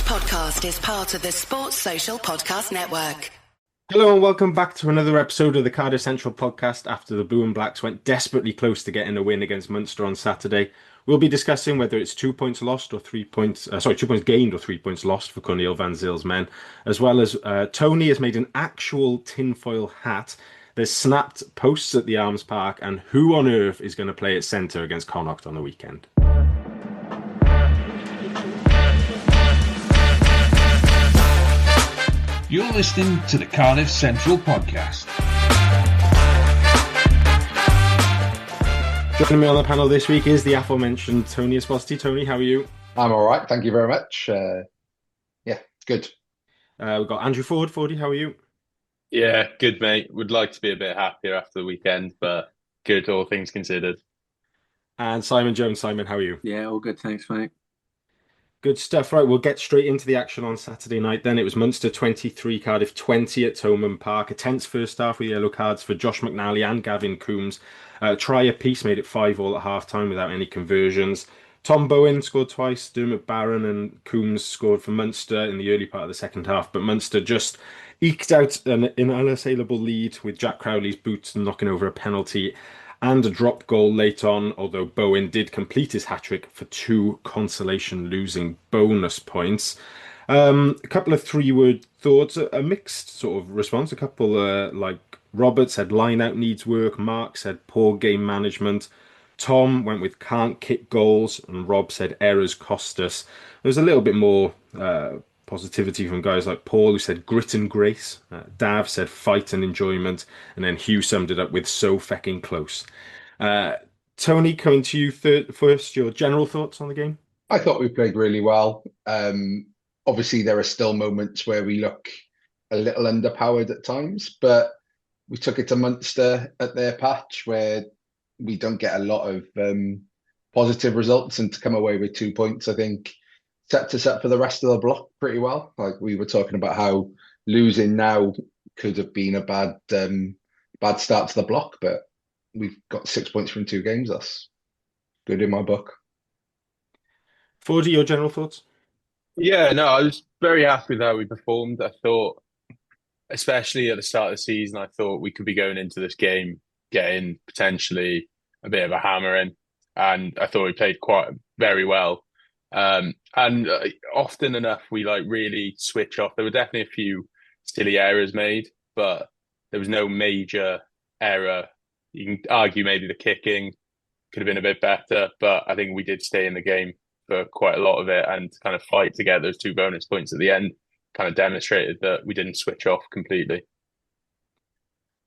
podcast is part of the Sports Social Podcast Network. Hello and welcome back to another episode of the Cardiff Central podcast after the Blue and Blacks went desperately close to getting a win against Munster on Saturday. We'll be discussing whether it's 2 points lost or 3 points, 2 points gained or 3 points lost for Cornel van Zyl's men, as well as Tony has made an actual tinfoil hat. There's snapped posts at the Arms Park, and who on earth is going to play at centre against Connacht on the weekend? You're listening to the Cardiff Central podcast. Joining me on the panel this week is the aforementioned Tony Esposito. Tony, how are you? I'm all right, thank you very much. It's good. We've got Andrew Ford. Fordy, how are you? Yeah, good, mate. Would like to be a bit happier after the weekend, but good, all things considered. And Simon Jones. Simon, how are you? Yeah, all good, thanks, mate. Good stuff. Right, we'll get straight into the action on Saturday night then. It was Munster 23, Cardiff 20 at Thomond Park. A tense first half with yellow cards for Josh McNally and Gavin Coombs. Try apiece made it 5-5 at half-time without any conversions. Tom Bowen scored twice. Dermot Barron and Coombs scored for Munster in the early part of the second half, but Munster just eked out an unassailable lead with Jack Crowley's boots knocking over a penalty and a drop goal late on, although Bowen did complete his hat-trick for 2 consolation losing bonus points. A couple of 3-word thoughts, a mixed sort of response. A couple like Robert said line-out needs work, Mark said poor game management, Tom went with can't kick goals, and Rob said errors cost us. There's a little bit more positivity from guys like Paul, who said grit and grace. Dav said fight and enjoyment. And then Hugh summed it up with so fecking close. Tony, coming to you first, your general thoughts on the game? I thought we played really well. Obviously, there are still moments where we look a little underpowered at times, but we took it to Munster at their patch where we don't get a lot of positive results, and to come away with 2 points, I think, sets us up for the rest of the block pretty well. Like we were talking about how losing now could have been a bad start to the block, but we've got 6 points from 2 games. That's good in my book. Fordy, your general thoughts? Yeah, no, I was very happy with how we performed. I thought, especially at the start of the season, I thought we could be going into this game getting potentially a bit of a hammer in, and I thought we played quite very well. And often enough, we really switch off. There were definitely a few silly errors made, but there was no major error. You can argue maybe the kicking could have been a bit better, but I think we did stay in the game for quite a lot of it and kind of fight to get those 2 bonus points at the end. Kind of demonstrated that we didn't switch off completely.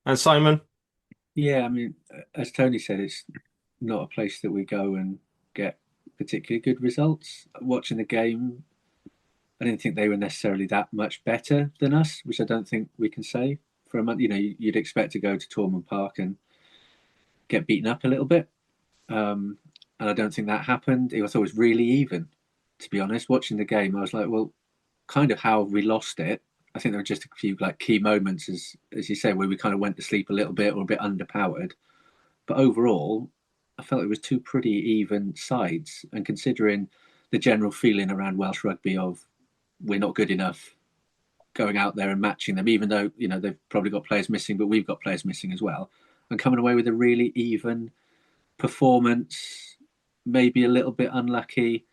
And Simon? Yeah, I mean, as Tony said, it's not a place that we go and get particularly good results. Watching the game, I didn't think they were necessarily that much better than us, which I don't think we can say for a month. You know, you'd expect to go to Thomond Park and get beaten up a little bit, and I don't think that happened. I thought it was really even, to be honest. Watching the game, I was like, well, kind of how we lost it. I think there were just a few key moments, as you say, where we kind of went to sleep a little bit or a bit underpowered. But overall, I felt it was 2 pretty even sides, and considering the general feeling around Welsh rugby of we're not good enough going out there and matching them, even though they've probably got players missing, but we've got players missing as well, and coming away with a really even performance, maybe a little bit unlucky.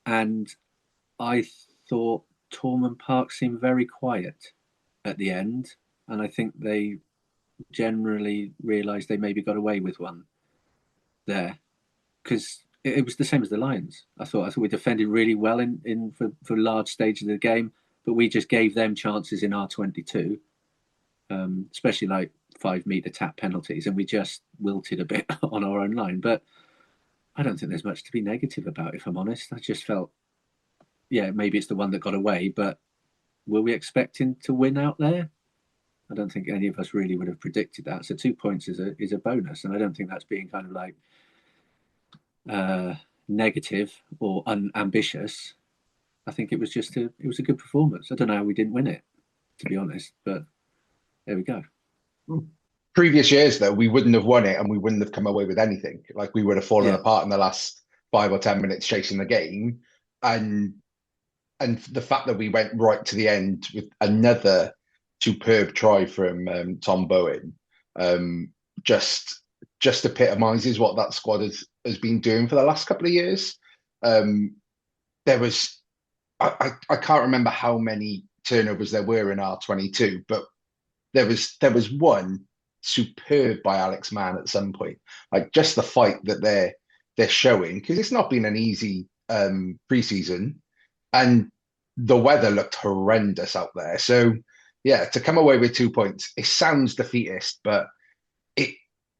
And I thought Thomond Park seemed very quiet at the end, and I think they generally realised they maybe got away with one there, because it was the same as the Lions. I thought we defended really well for large stages of the game, but we just gave them chances in our 22, especially 5-metre tap penalties, and we just wilted a bit on our own line. But I don't think there's much to be negative about, if I'm honest. I just felt, yeah, maybe it's the one that got away, but were we expecting to win out there? I don't think any of us really would have predicted that. So 2 points is a bonus, and I don't think that's being kind of negative or unambitious. I think it was just it was a good performance. I don't know how we didn't win it, to be honest, but there we go. Previous years, though, we wouldn't have won it and we wouldn't have come away with anything. We would have fallen apart in the last 5 or 10 minutes chasing the game. And and the fact that we went right to the end with another superb try from Tom Bowen, just epitomises what that squad has been doing for the last couple of years. There was, I can't remember how many turnovers there were in R22, but there was one superb by Alex Mann at some point. Like just the fight that they're showing, because it's not been an easy preseason, and the weather looked horrendous out there. So yeah, to come away with 2 points, it sounds defeatist, but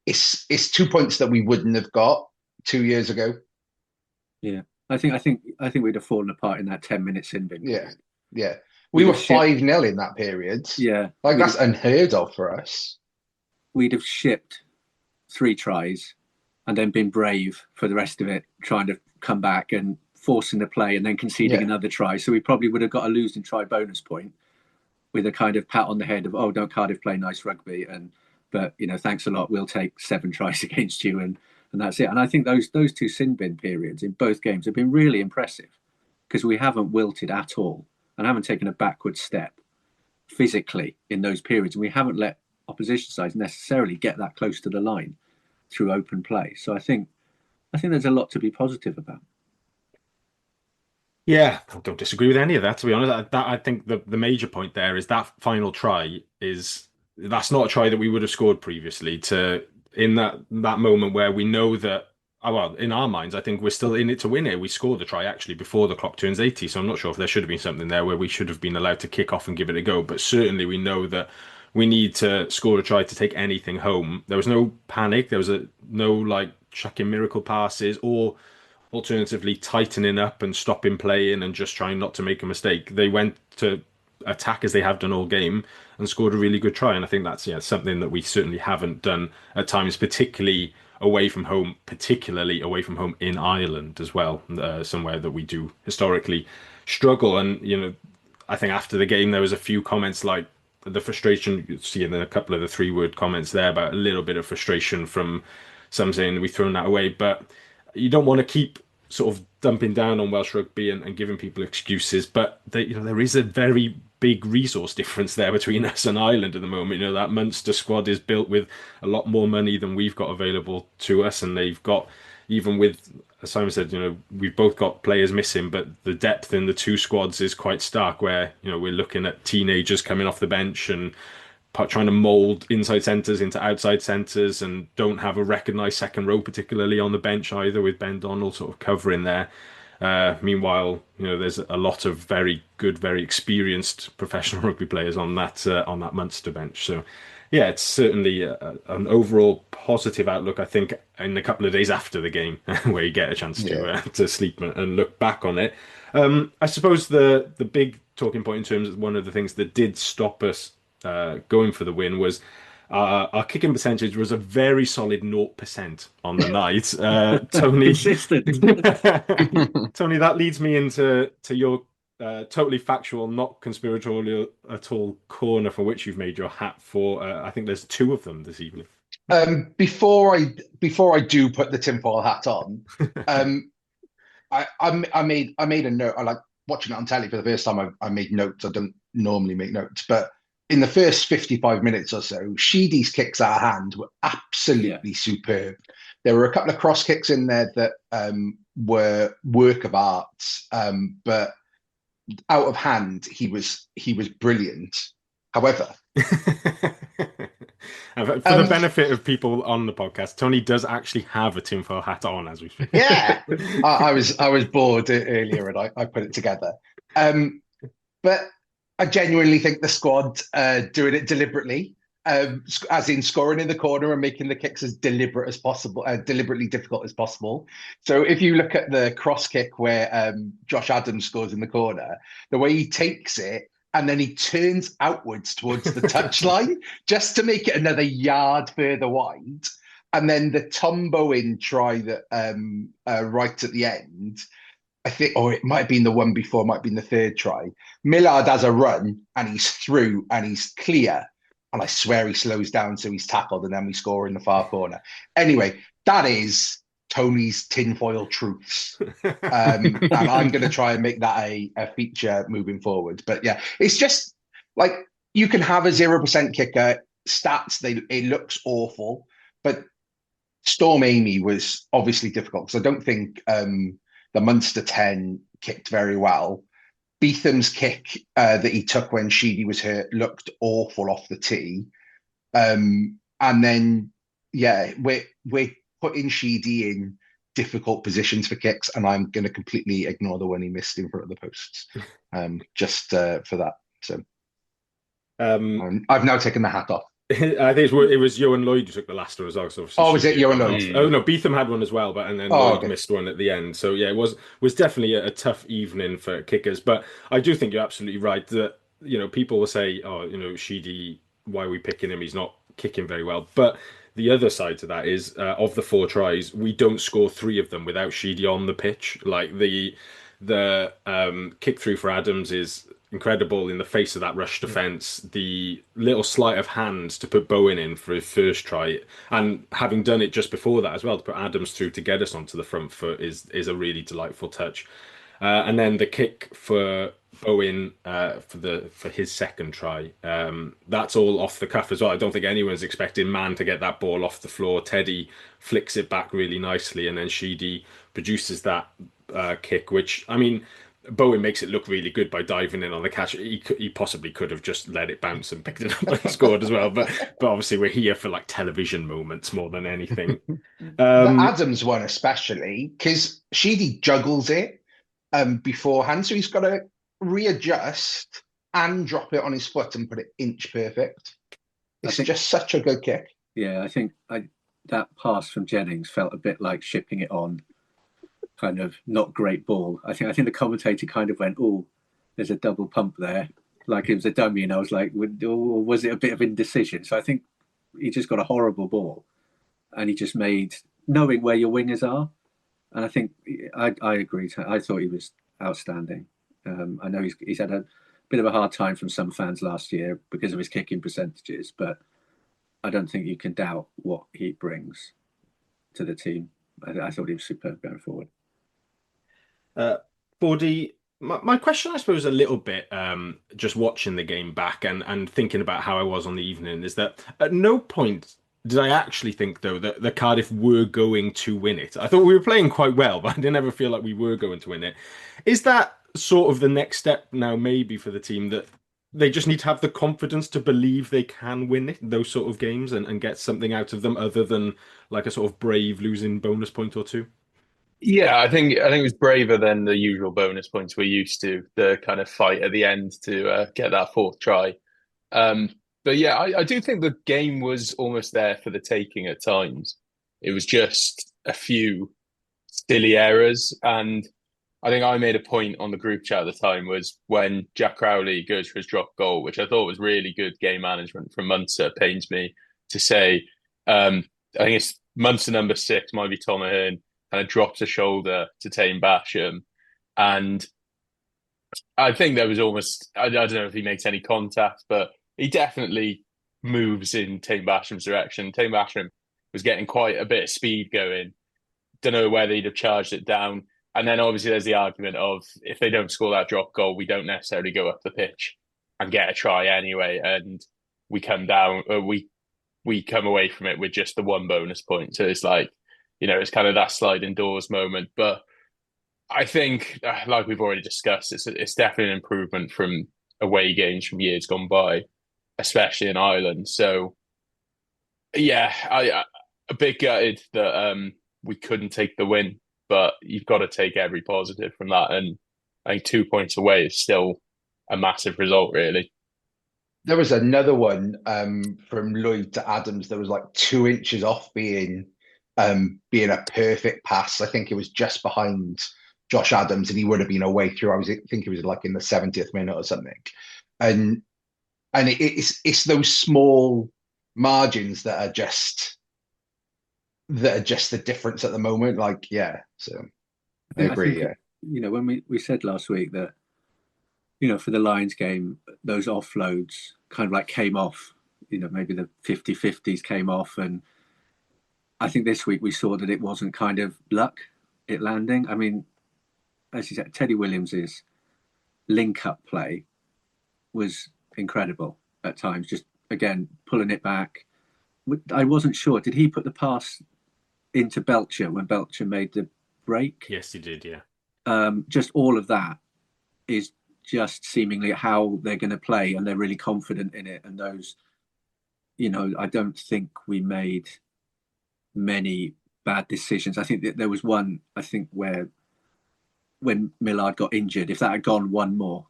it's 2 points that we wouldn't have got 2 years ago. Yeah, I think we'd have fallen apart in that 10-minute sin bin. Yeah. We were 5-0 in that period. Yeah, like that's unheard of for us. We'd have shipped 3 tries and then been brave for the rest of it, trying to come back and forcing the play and then conceding another try. So we probably would have got a losing try bonus point with a kind of pat on the head of, oh, don't Cardiff play nice rugby? But thanks a lot. We'll take 7 tries against you, and that's it. And I think those 2 sin bin periods in both games have been really impressive, because we haven't wilted at all and haven't taken a backward step physically in those periods, and we haven't let opposition sides necessarily get that close to the line through open play. So I think there's a lot to be positive about. Yeah, I don't disagree with any of that, to be honest. I think the major point there is that final try that's not a try that we would have scored previously. In that moment where we know that, well, in our minds, I think we're still in it to win it. We scored the try actually before the clock turns 80, so I'm not sure if there should have been something there where we should have been allowed to kick off and give it a go. But certainly we know that we need to score a try to take anything home. There was no panic. There was no like chucking miracle passes or alternatively tightening up and stopping playing and just trying not to make a mistake. They went to attack as they have done all game and scored a really good try. And I think that's something that we certainly haven't done at times, particularly away from home in Ireland as well, somewhere that we do historically struggle. And, I think after the game, there was a few comments like the frustration, you see in a couple of the 3-word comments there about a little bit of frustration from some saying we've thrown that away. But you don't want to keep sort of dumping down on Welsh rugby and giving people excuses. But there is a very big resource difference there between us and Ireland at the moment. That Munster squad is built with a lot more money than we've got available to us, and they've got, even with, as Simon said, we've both got players missing, but the depth in the 2 squads is quite stark, where we're looking at teenagers coming off the bench and trying to mould inside centres into outside centres, and don't have a recognised second row particularly on the bench either, with Ben Donald sort of covering there. Meanwhile, there's a lot of very good, very experienced professional rugby players on that Munster bench. So, yeah, it's certainly an overall positive outlook, I think, in a couple of days after the game, where you get a chance to sleep and look back on it. I suppose the big talking point in terms of one of the things that did stop us going for the win was our kicking percentage was a very solid 0% on the night. Tony, consistent. Tony, that leads me into your totally factual, not conspiratorial at all corner, for which you've made your hat for. I think there's 2 of them this evening. Before I do put the tinfoil hat on, I made a note. I like watching it on telly for the first time. I made notes. I don't normally make notes, but in the first 55 minutes or so, Sheedy's kicks out of hand were absolutely superb. There were a couple of cross kicks in there that were work of art, but out of hand, he was brilliant. However, for the benefit of people on the podcast, Tony does actually have a tinfoil hat on as we speak. Yeah, I was bored earlier and I put it together. But I genuinely think the squad doing it deliberately, as in scoring in the corner and making the kicks as deliberate as possible, deliberately difficult as possible. So if you look at the cross kick where Josh Adams scores in the corner, the way he takes it and then he turns outwards towards the touchline just to make it another yard further wide. And then the Tom Bowen try that right at the end, I think, or it might have been the one before, it might have been the 3rd try. Millard has a run and he's through and he's clear. And I swear he slows down, so he's tackled, and then we score in the far corner. Anyway, that is Tony's tinfoil truths. And I'm going to try and make that a feature moving forward. But yeah, it's just like you can have a 0% kicker stats. It looks awful, but Storm Amy was obviously difficult because I don't think the Munster 10 kicked very well. Beetham's kick that he took when Sheedy was hurt looked awful off the tee. And then, yeah, we're putting Sheedy in difficult positions for kicks, and I'm going to completely ignore the one he missed in front of the posts, just for that. So I've now taken the hat off. I think it was Johan Lloyd who took the last one as well. So was it Johan Lloyd? Oh no, Beetham had one as well, but and then Lloyd missed one at the end. So yeah, it was definitely a tough evening for kickers. But I do think you're absolutely right that people will say, Sheedy, why are we picking him? He's not kicking very well. But the other side to that is of the 4 tries, we don't score 3 of them without Sheedy on the pitch. Like the kick through for Adams is incredible in the face of that rush defence. The little sleight of hand to put Bowen in for his first try, and having done it just before that as well, to put Adams through to get us onto the front foot is a really delightful touch. And then the kick for Bowen for his second try, that's all off the cuff as well. I don't think anyone's expecting Man to get that ball off the floor. Teddy flicks it back really nicely, and then Sheedy produces that kick, which, I mean, Bowen makes it look really good by diving in on the catch. He possibly could have just let it bounce and picked it up and scored as well. But obviously we're here for like television moments more than anything. The Adams one especially, because Sheedy juggles it beforehand, so he's got to readjust and drop it on his foot and put it inch perfect. It's just such a good kick. Yeah, I think that pass from Jennings felt a bit like shipping it on. Kind of not great ball. I think the commentator kind of went, "Oh, there's a double pump there," like it was a dummy, and I was like, "Was it a bit of indecision?" So I think he just got a horrible ball, and he just made knowing where your wingers are. And I think I agree. I thought he was outstanding. I know he's had a bit of a hard time from some fans last year because of his kicking percentages, but I don't think you can doubt what he brings to the team. I thought he was superb going forward. Bordy, my question, I suppose, a little bit, just watching the game back and thinking about how I was on the evening, is that at no point did I actually think, though, that the Cardiff were going to win it. I thought we were playing quite well, but I didn't ever feel like we were going to win it. Is that sort of the next step now, maybe, for the team, that they just need to have the confidence to believe they can win it, those sort of games, and get something out of them other than like a sort of brave losing bonus point or 2? Yeah, I think it was braver than the usual bonus points we're used to. The kind of fight at the end to get that 4th try. But yeah, I do think the game was almost there for the taking at times. It was just a few silly errors, and I think I made a point on the group chat at the time was when Jack Crowley goes for his drop goal, which I thought was really good game management from Munster. It pains me to say. I think it's Munster number 6, might be Tom Ahern, kind of drops a shoulder to Tame Basham. And I think there was almost, I don't know if he makes any contact, but he definitely moves in Tame Basham's direction. Tame Basham was getting quite a bit of speed going. Don't know whether he'd have charged it down. And then obviously there's the argument of if they don't score that drop goal, we don't necessarily go up the pitch and get a try anyway. And we come down, we come away from it with just the 1 bonus point. So it's like, it's kind of that sliding doors moment. But I think, like we've already discussed, it's definitely an improvement from away games from years gone by, especially in Ireland. So, yeah, I a bit gutted that we couldn't take the win, but you've got to take every positive from that. And I think 2 points away is still a massive result, really. There was another one from Lloyd to Adams. There was like 2 inches off being a perfect pass. I think it was just behind Josh Adams, and he would have been away through. I think it was like in the 70th minute or something. And it's those small margins that are just the difference at the moment. Like, yeah. So I agree. Yeah. When we said last week that, for the Lions game, those offloads kind of like came off. Maybe the 50-50s came off, and I think this week we saw that it wasn't kind of luck, it landing. I mean, as you said, Teddy Williams's link-up play was incredible at times. Just, again, pulling it back. I wasn't sure. Did he put the pass into Belcher when Belcher made the break? Yes, he did, yeah. Just all of that is just seemingly how they're going to play, and they're really confident in it. And those, I don't think we made many bad decisions. I think that there was one, where when Millard got injured, if that had gone one more,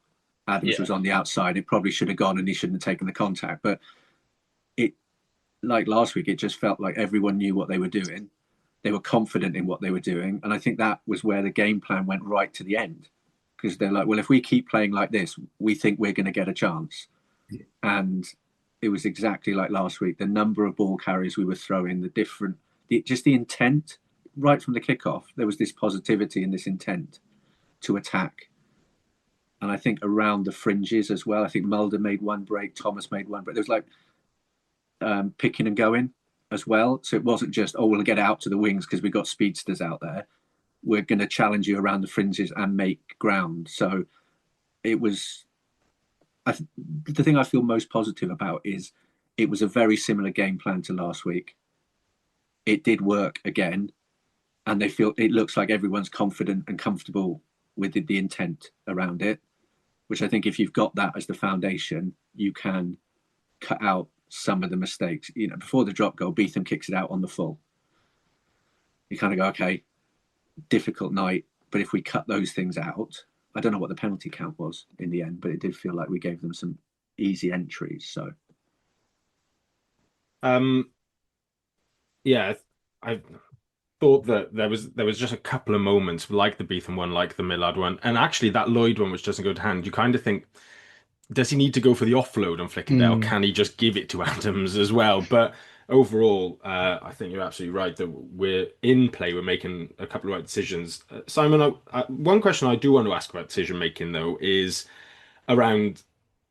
Adams was on the outside, it probably should have gone and he shouldn't have taken the contact. But it, like last week, it just felt like everyone knew what they were doing. They were confident in what they were doing. And I think that was where the game plan went right to the end. Because they're like, well, if we keep playing like this, we think we're going to get a chance. Yeah. And it was exactly like last week. The number of ball carriers we were throwing, just the intent right from the kickoff. There was this positivity and this intent to attack. And I think around the fringes as well, I think Mulder made one break, Thomas made one break. There was like picking and going as well. So it wasn't just, we'll get out to the wings because we've got speedsters out there. We're going to challenge you around the fringes and make ground. So it was, the thing I feel most positive about is it was a very similar game plan to last week. It did work again. And it looks like everyone's confident and comfortable with the intent around it, which I think if you've got that as the foundation, you can cut out some of the mistakes. Before the drop goal, Beetham kicks it out on the full. You kind of go, okay, difficult night, but if we cut those things out, I don't know what the penalty count was in the end, but it did feel like we gave them some easy entries. So, yeah, I thought that there was just a couple of moments like the Beetham one, like the Millard one, and actually that Lloyd one, which doesn't go to hand. You kind of think, does he need to go for the offload and flick it there, or can he just give it to Adams as well? But overall, I think you're absolutely right that we're in play. We're making a couple of right decisions. Simon, one question I do want to ask about decision making though is around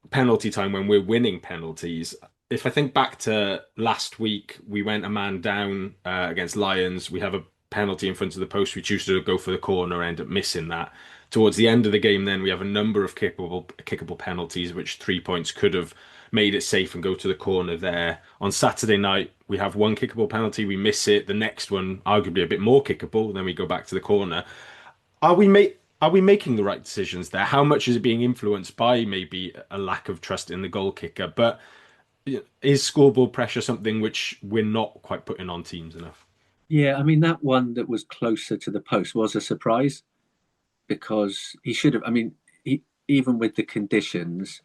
penalty time when we're winning penalties. If I think back to last week, we went a man down against Lions. We have a penalty in front of the post. We choose to go for the corner, end up missing that. Towards the end of the game, then we have a number of kickable penalties, which 3 points could have made it safe and go to the corner there. On Saturday night, we have one kickable penalty. We miss it. The next one, arguably a bit more kickable. Then we go back to the corner. Are we making the right decisions there? How much is it being influenced by maybe a lack of trust in the goal kicker? But is scoreboard pressure something which we're not quite putting on teams enough? Yeah, I mean, that one that was closer to the post was a surprise because he should have, even with the conditions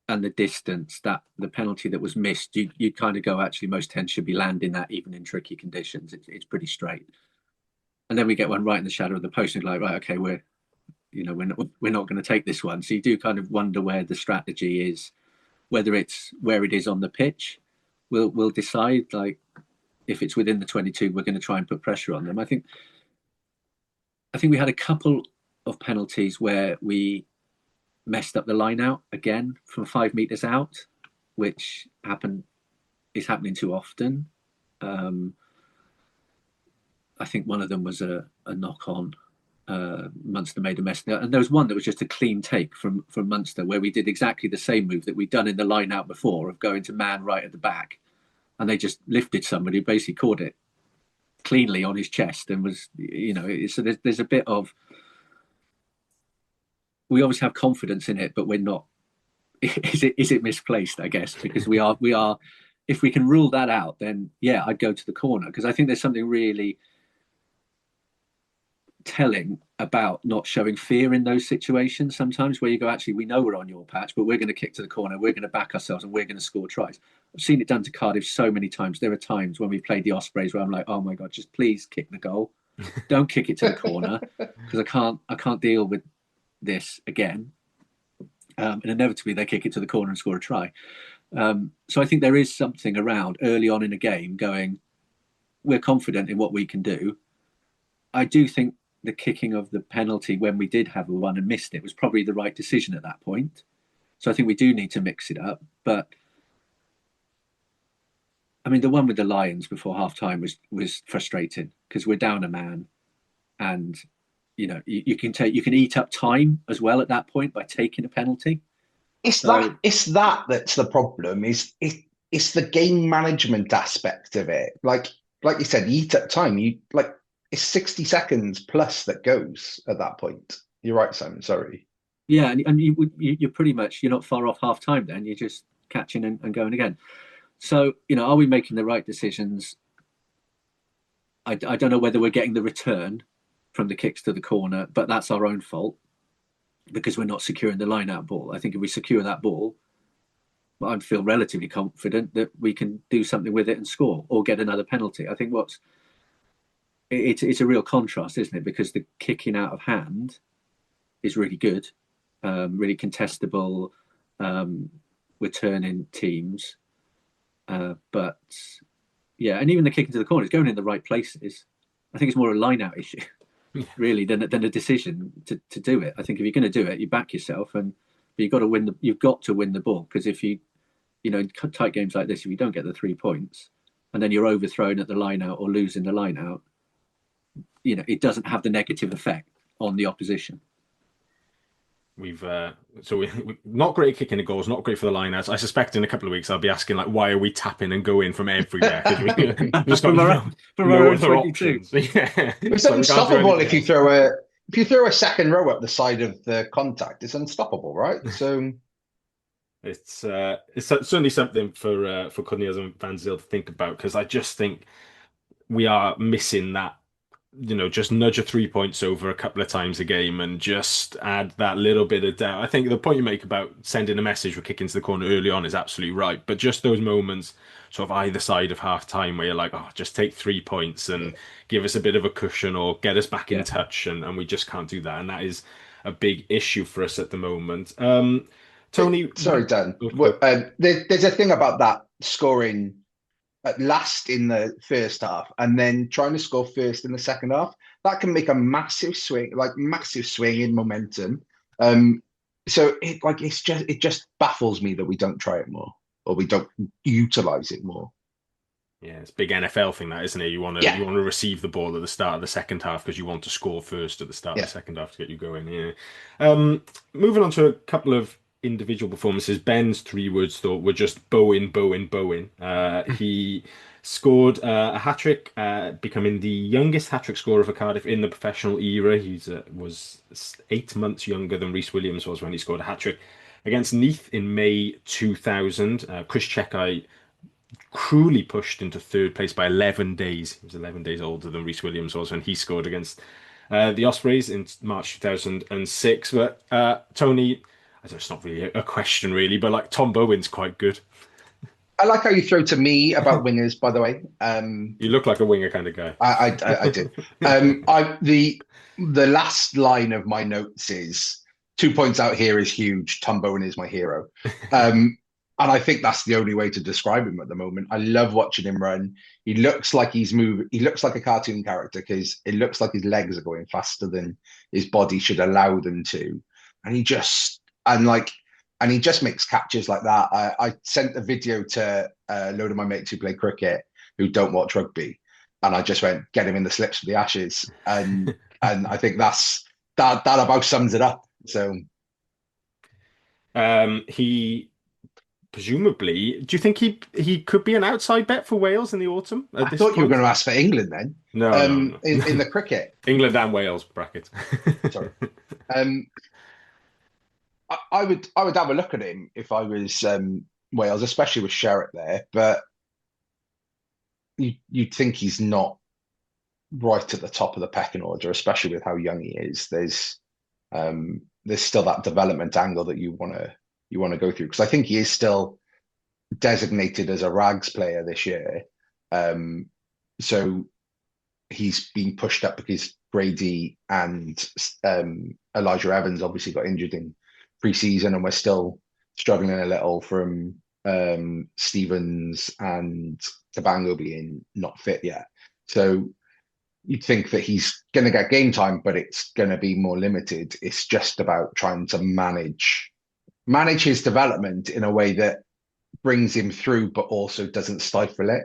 and the distance, that the penalty that was missed, you kind of go, actually, most 10 should be landing that even in tricky conditions. It's pretty straight. And then we get one right in the shadow of the post and like, right, okay, we're not going to take this one. So you do kind of wonder where the strategy is. Whether it's where it is on the pitch, we'll decide. Like if it's within the 22, we're going to try and put pressure on them. I think we had a couple of penalties where we messed up the line out again from 5 meters out, which is happening too often. I think one of them was a knock on. Munster made a mess, and there was one that was just a clean take from Munster where we did exactly the same move that we'd done in the line out before of going to man right at the back, and they just lifted somebody who basically caught it cleanly on his chest and was, so there's a bit of, we obviously have confidence in it, but we're not. Is it misplaced? I guess because we are. If we can rule that out, then yeah, I'd go to the corner because I think there's something really telling about not showing fear in those situations sometimes where you go, actually, we know we're on your patch, but we're going to kick to the corner, we're going to back ourselves and we're going to score tries. I've seen it done to Cardiff so many times. There are times when we played the Ospreys where I'm like, oh my God, just please kick the goal. Don't kick it to the corner because I can't deal with this again. And inevitably they kick it to the corner and score a try. So I think there is something around early on in a game going, we're confident in what we can do. I do think the kicking of the penalty when we did have a one and missed it was probably the right decision at that point. So I think we do need to mix it up. But I mean, the one with the Lions before half time was frustrating because we're down a man, and you can eat up time as well at that point by taking a penalty. It's that that's the problem. It's the game management aspect of it. Like you said, you eat up time. It's 60 seconds plus that goes at that point. You're right, Simon. Sorry. Yeah, and you're pretty much, you're not far off half time. Then you're just catching and going again. So are we making the right decisions? I don't know whether we're getting the return from the kicks to the corner, but that's our own fault because we're not securing the line-out ball. I think if we secure that ball, I feel relatively confident that we can do something with it and score or get another penalty. I think it's a real contrast, isn't it? Because the kicking out of hand is really good, really contestable. We're turning teams, but yeah, and even the kicking to the corner is going in the right places. I think it's more a line-out issue. Really, than a decision to do it. I think if you're going to do it, you back yourself, but you've got to win. You've got to win the ball because if in tight games like this, if you don't get the 3 points and then you're overthrown at the line out or losing the line out, it doesn't have the negative effect on the opposition. We've not great at kicking the goals, not great for the lineouts. I suspect in a couple of weeks I'll be asking why are we tapping and going from everywhere? Because we just got no other options. Yeah. It's unstoppable if you throw a second row up the side of the contact. It's unstoppable, right? So it's certainly something for Cudneas and Van Zyl to think about because I just think we are missing that. Just nudge a 3 points over a couple of times a game and just add that little bit of doubt. I think the point you make about sending a message with kicking to the corner early on is absolutely right. But just those moments sort of either side of half time where you're like, oh, just take 3 points and give us a bit of a cushion or get us back in touch. And we just can't do that. And that is a big issue for us at the moment. Tony. Sorry, Dan. There's a thing about that scoring at last in the first half and then trying to score first in the second half. That can make a massive swing in momentum. So it just baffles me that we don't try it more or we don't utilize it more. Yeah, it's a big NFL thing, that, isn't it? You want to receive the ball at the start of the second half because you want to score first at the start of the second half to get you going. Yeah. Moving on to a couple of individual performances. Ben's 3 words thought were just Bowen. He scored a hat-trick, becoming the youngest hat-trick scorer for Cardiff in the professional era. He was 8 months younger than Rhys Williams was when he scored a hat-trick against Neath in May 2000. Chris Chekai cruelly pushed into third place by 11 days. He was 11 days older than Rhys Williams was when he scored against the Ospreys in March 2006. But Tony, it's not really a question, really, but Tom Bowen's quite good. I like how you throw to me about wingers, by the way. You look like a winger kind of guy. I do. The last line of my notes is 2 points out here is huge. Tom Bowen is my hero. And I think that's the only way to describe him at the moment. I love watching him run. He looks like he's moving. He looks like a cartoon character because it looks like his legs are going faster than his body should allow them to. And he just makes catches like that. I sent a video to a load of my mates who play cricket who don't watch rugby, and I just went, get him in the slips for the Ashes, and I think that about sums it up. So, he presumably, do you think he could be an outside bet for Wales in the autumn? I thought you were going to ask for England then. No. In the cricket, England and Wales bracket. Sorry. I would have a look at him if I was Wales, especially with Sherratt there. But you'd think he's not right at the top of the pecking order, especially with how young he is. There's still that development angle that you want to go through because I think he is still designated as a rags player this year. So he's been pushed up because Brady and Elijah Evans obviously got injured in pre-season, and we're still struggling a little from Stevens and Cabango being not fit yet. So you'd think that he's going to get game time, but it's going to be more limited. It's just about trying to manage his development in a way that brings him through, but also doesn't stifle it.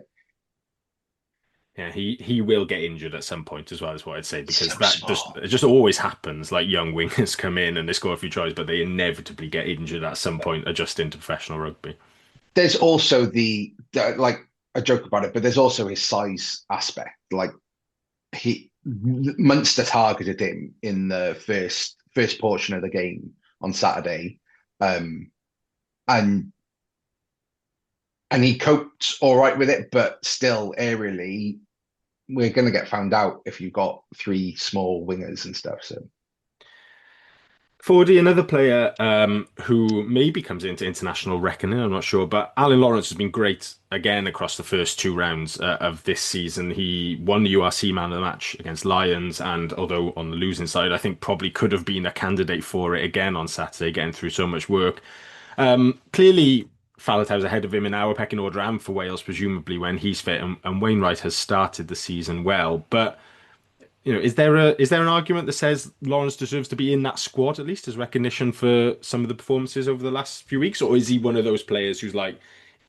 Yeah, he will get injured at some point as well, is what I'd say, because So that small. it just always happens. Like young wingers come in and they score a few tries, but they inevitably get injured at some point adjusting to professional rugby. There's also like I joke about it, but there's also his size aspect. Like Munster targeted him in the first portion of the game on Saturday, and he coped all right with it, but still aerially, we're going to get found out if you've got three small wingers and stuff. So Fordy, another player who maybe comes into international reckoning, I'm not sure, but Alan Lawrence has been great again across the first two rounds of this season. He won the URC Man of the Match against Lions, and although on the losing side, I think probably could have been a candidate for it again on Saturday, getting through so much work. Clearly, Faletau's ahead of him in our pecking order and for Wales, presumably when he's fit, and Wainwright has started the season well, but is there an argument that says Lawrence deserves to be in that squad at least as recognition for some of the performances over the last few weeks, or is he one of those players who's like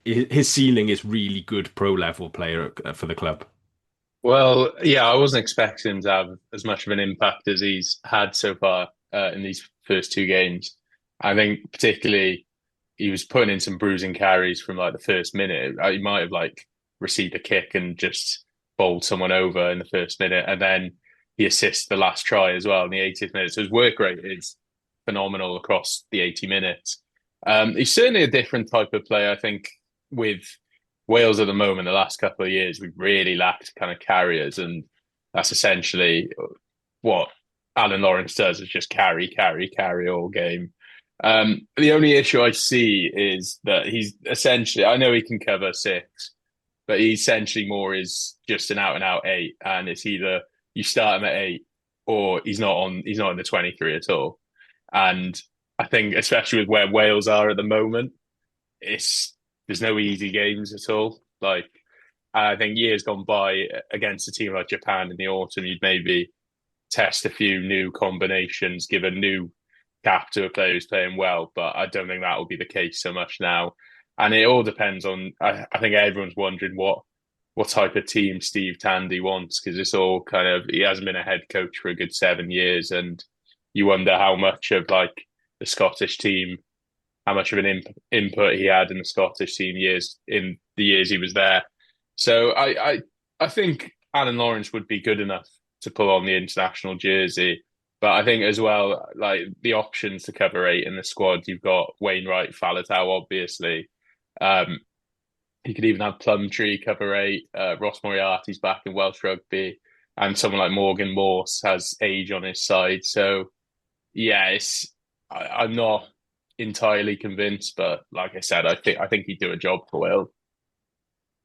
his ceiling is really good pro level player for the club? Well, yeah, I wasn't expecting him to have as much of an impact as he's had so far in these first two games. I think particularly he was putting in some bruising carries from like the first minute. He might have like received a kick and just bowled someone over in the first minute, and then he assists the last try as well in the 80th minute. So his work rate is phenomenal across the 80 minutes. He's certainly a different type of player. I think with Wales at the moment, the last couple of years, we've really lacked kind of carriers, and that's essentially what Alan Lawrence does, is just carry all game. The only issue I see is that he's essentially, I know he can cover six, but he essentially more is just an out and out eight, and it's either you start him at eight or he's not in the 23 at all. And I think especially with where Wales are at the moment, there's no easy games at all. Like I think years gone by against a team like Japan in the autumn, you'd maybe test a few new combinations, give a new cap to a player who's playing well, but I don't think that will be the case so much now. And it all depends on, I think everyone's wondering what type of team Steve Tandy wants, because it's all kind of, he hasn't been a head coach for a good 7 years, and you wonder how much of like the Scottish team, how much of an input he had in the Scottish team in the years he was there. So I think Alan Lawrence would be good enough to pull on the international jersey. But I think as well, like the options to cover eight in the squad, you've got Wainwright, Faletau, obviously. You could even have Plumtree cover eight. Ross Moriarty's back in Welsh rugby, and someone like Morgan Morse has age on his side. So yeah, I'm not entirely convinced, but like I said, I think he'd do a job for Wales.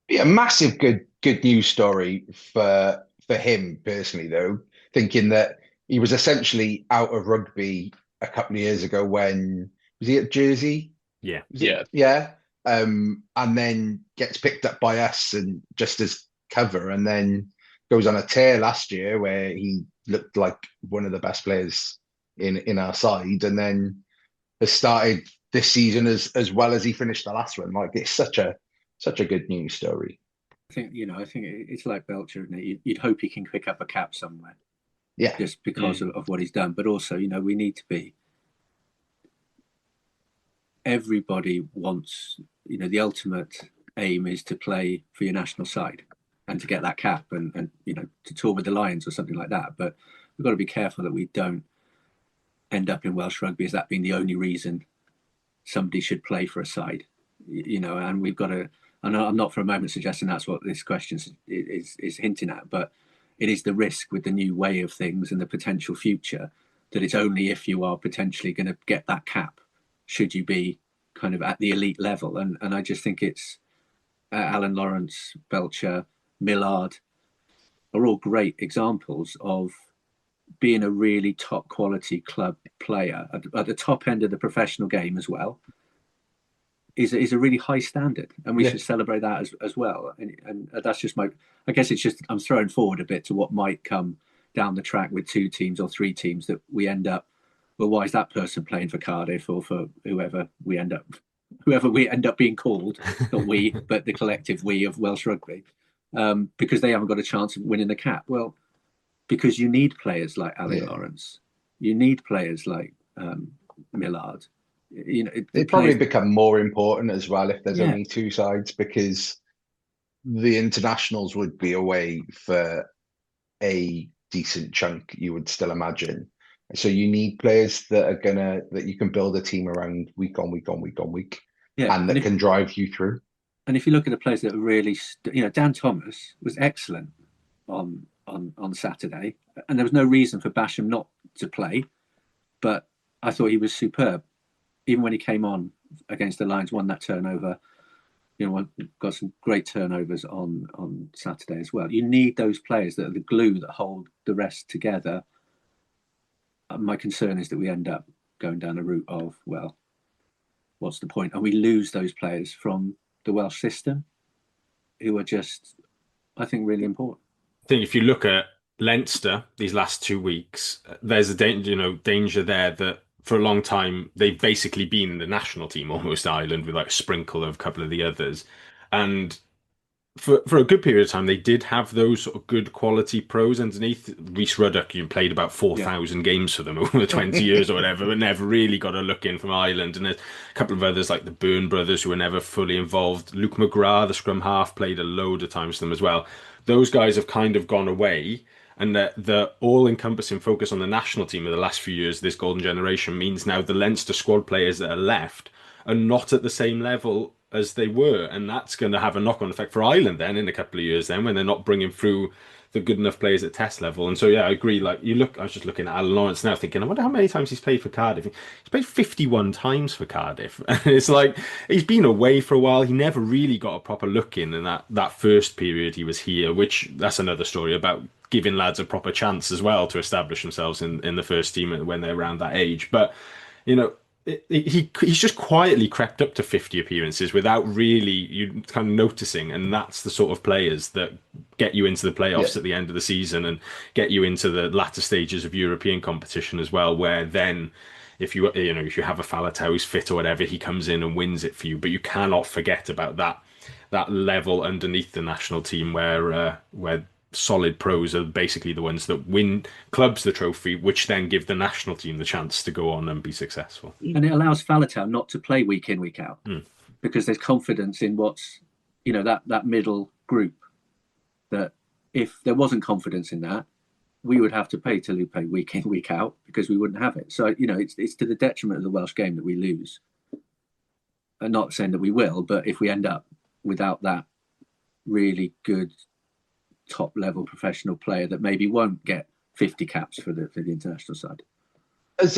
Yeah, massive good news story for him personally, though, thinking that he was essentially out of rugby a couple of years ago when was he at Jersey? Yeah. Yeah. And then gets picked up by us and just as cover, and then goes on a tear last year where he looked like one of the best players in our side, and then has started this season as well as he finished the last one. Like it's such a good news story. I think it's like Belcher, isn't it? You'd hope he can pick up a cap somewhere. Yeah. Just because of what he's done. But also, we need to be, everybody wants, the ultimate aim is to play for your national side and to get that cap and to tour with the Lions or something like that. But we've got to be careful that we don't end up in Welsh rugby as that being the only reason somebody should play for a side, and we've got to, I'm not for a moment suggesting that's what this question is hinting at, but it is the risk with the new way of things and the potential future that it's only if you are potentially going to get that cap should you be kind of at the elite level. And I just think it's Alan Lawrence, Belcher, Millard are all great examples of being a really top quality club player at the top end of the professional game as well. Is a really high standard, and we should celebrate that as well. And that's just I guess it's just I'm throwing forward a bit to what might come down the track with two teams or three teams that we end up. Well, why is that person playing for Cardiff or for whoever we end up whoever we end up being called, not we, but the collective we of Welsh rugby, because they haven't got a chance of winning the cap. Well, because you need players like Ali Lawrence, you need players like Millard. They probably become more important as well if there's only two sides, because the internationals would be away for a decent chunk, you would still imagine. So you need players that you can build a team around week on week on week on week, and that can drive you through. And if you look at the players that are really, Dan Thomas was excellent on Saturday, and there was no reason for Basham not to play, but I thought he was superb. Even when he came on against the Lions, won that turnover. Got some great turnovers on Saturday as well. You need those players that are the glue that hold the rest together. My concern is that we end up going down a route of, well, what's the point? And we lose those players from the Welsh system who are just, I think, really important. I think if you look at Leinster these last 2 weeks, there's a danger there that for a long time they've basically been the national team almost, Ireland, with like a sprinkle of a couple of the others. And for a good period of time, they did have those sort of good quality pros underneath. Rhys Ruddock, played about 4,000 games for them over 20 years or whatever, but never really got a look in from Ireland. And there's a couple of others like the Byrne brothers who were never fully involved. Luke McGrath, the scrum half, played a load of times for them as well. Those guys have kind of gone away. And the all-encompassing focus on the national team of the last few years, this golden generation, means now the Leinster squad players that are left are not at the same level as they were. And that's going to have a knock-on effect for Ireland then in a couple of years then, when they're not bringing through the good enough players at test level. And so, I agree. Like, I was just looking at Alan Lawrence now thinking, I wonder how many times he's played for Cardiff. He's played 51 times for Cardiff. And it's like, he's been away for a while. He never really got a proper look in that first period he was here, which that's another story about giving lads a proper chance as well to establish themselves in the first team when they're around that age. But, he's just quietly crept up to 50 appearances without really you kind of noticing, and that's the sort of players that get you into the playoffs at the end of the season and get you into the latter stages of European competition as well, where then if you have a Faletau who's fit or whatever, he comes in and wins it for you. But you cannot forget about that level underneath the national team where solid pros are basically the ones that win clubs the trophy, which then give the national team the chance to go on and be successful. And it allows Faletau not to play week in, week out, because there's confidence in what's, that middle group, that if there wasn't confidence in that, we would have to pay Talupe week in, week out, because we wouldn't have it. So, it's to the detriment of the Welsh game that we lose. I'm not saying that we will, but if we end up without that really good top level professional player that maybe won't get 50 caps for the international side. As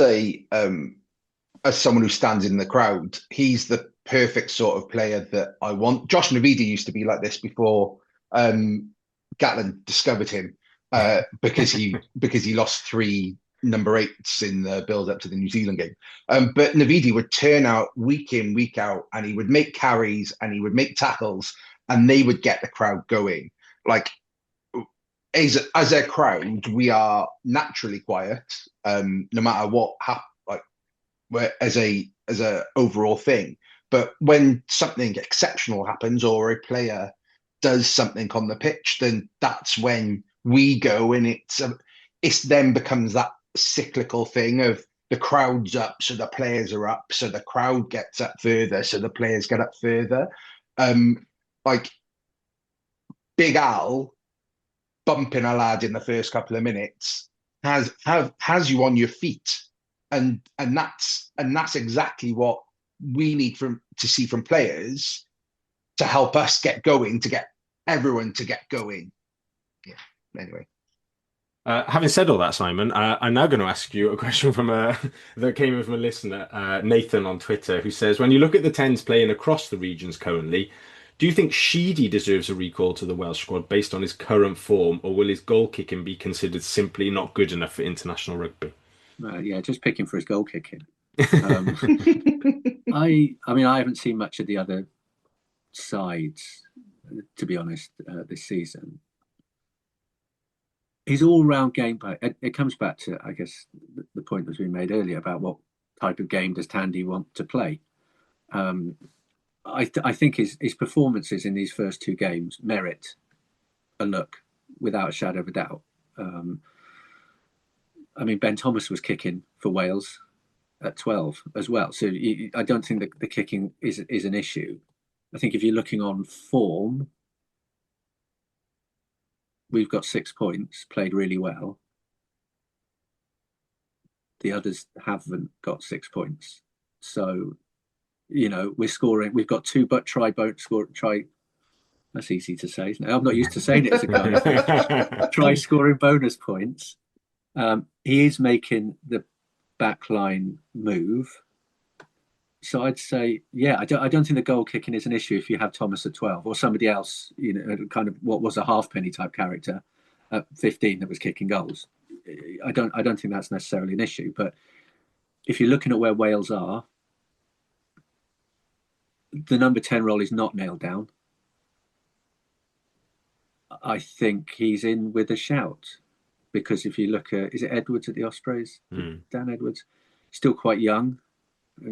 someone who stands in the crowd, he's the perfect sort of player that I want. Josh Navidi used to be like this before Gatland discovered him, because he lost 3 number 8s in the build up to the New Zealand game. But Navidi would turn out week in, week out, and he would make carries and he would make tackles, and they would get the crowd going. Like, as a crowd, we are naturally quiet, no matter what as a overall thing. But when something exceptional happens or a player does something on the pitch, then that's when we go, and it's then becomes that cyclical thing of the crowd's up, so the players are up, so the crowd gets up further, so the players get up further. Like Big Al bumping a lad in the first couple of minutes has you on your feet, and that's exactly what we need to see from players to help us get going, to get everyone to get going. Anyway, having said all that, Simon, I'm now going to ask you a question that came in from a listener, Nathan on Twitter, who says, when you look at the 10s playing across the regions currently, do you think Sheedy deserves a recall to the Welsh squad based on his current form, or will his goal kicking be considered simply not good enough for international rugby? Just picking for his goal kicking. I haven't seen much of the other sides, to be honest, this season. His all-round gameplay, it comes back to, I guess, the point that's been made earlier about what type of game does Tandy want to play. I think his performances in these first two games merit a look without a shadow of a doubt. I mean, Ben Thomas was kicking for Wales at 12 as well. So I don't think that the kicking is an issue. I think if you're looking on form, we've got 6 points, played really well. The others haven't got 6 points. So, we're scoring. We've got 2 but try. That's easy to say. I'm not used to saying it as a guy. Try scoring bonus points. He is making the backline move. So I'd say, I don't think the goal kicking is an issue if you have Thomas at 12 or somebody else, kind of what was a halfpenny type character at 15 that was kicking goals. I don't think that's necessarily an issue. But if you're looking at where Wales are, the number 10 role is not nailed down. I think he's in with a shout, because if you look at, is it Edwards at the Ospreys? Dan Edwards, still quite young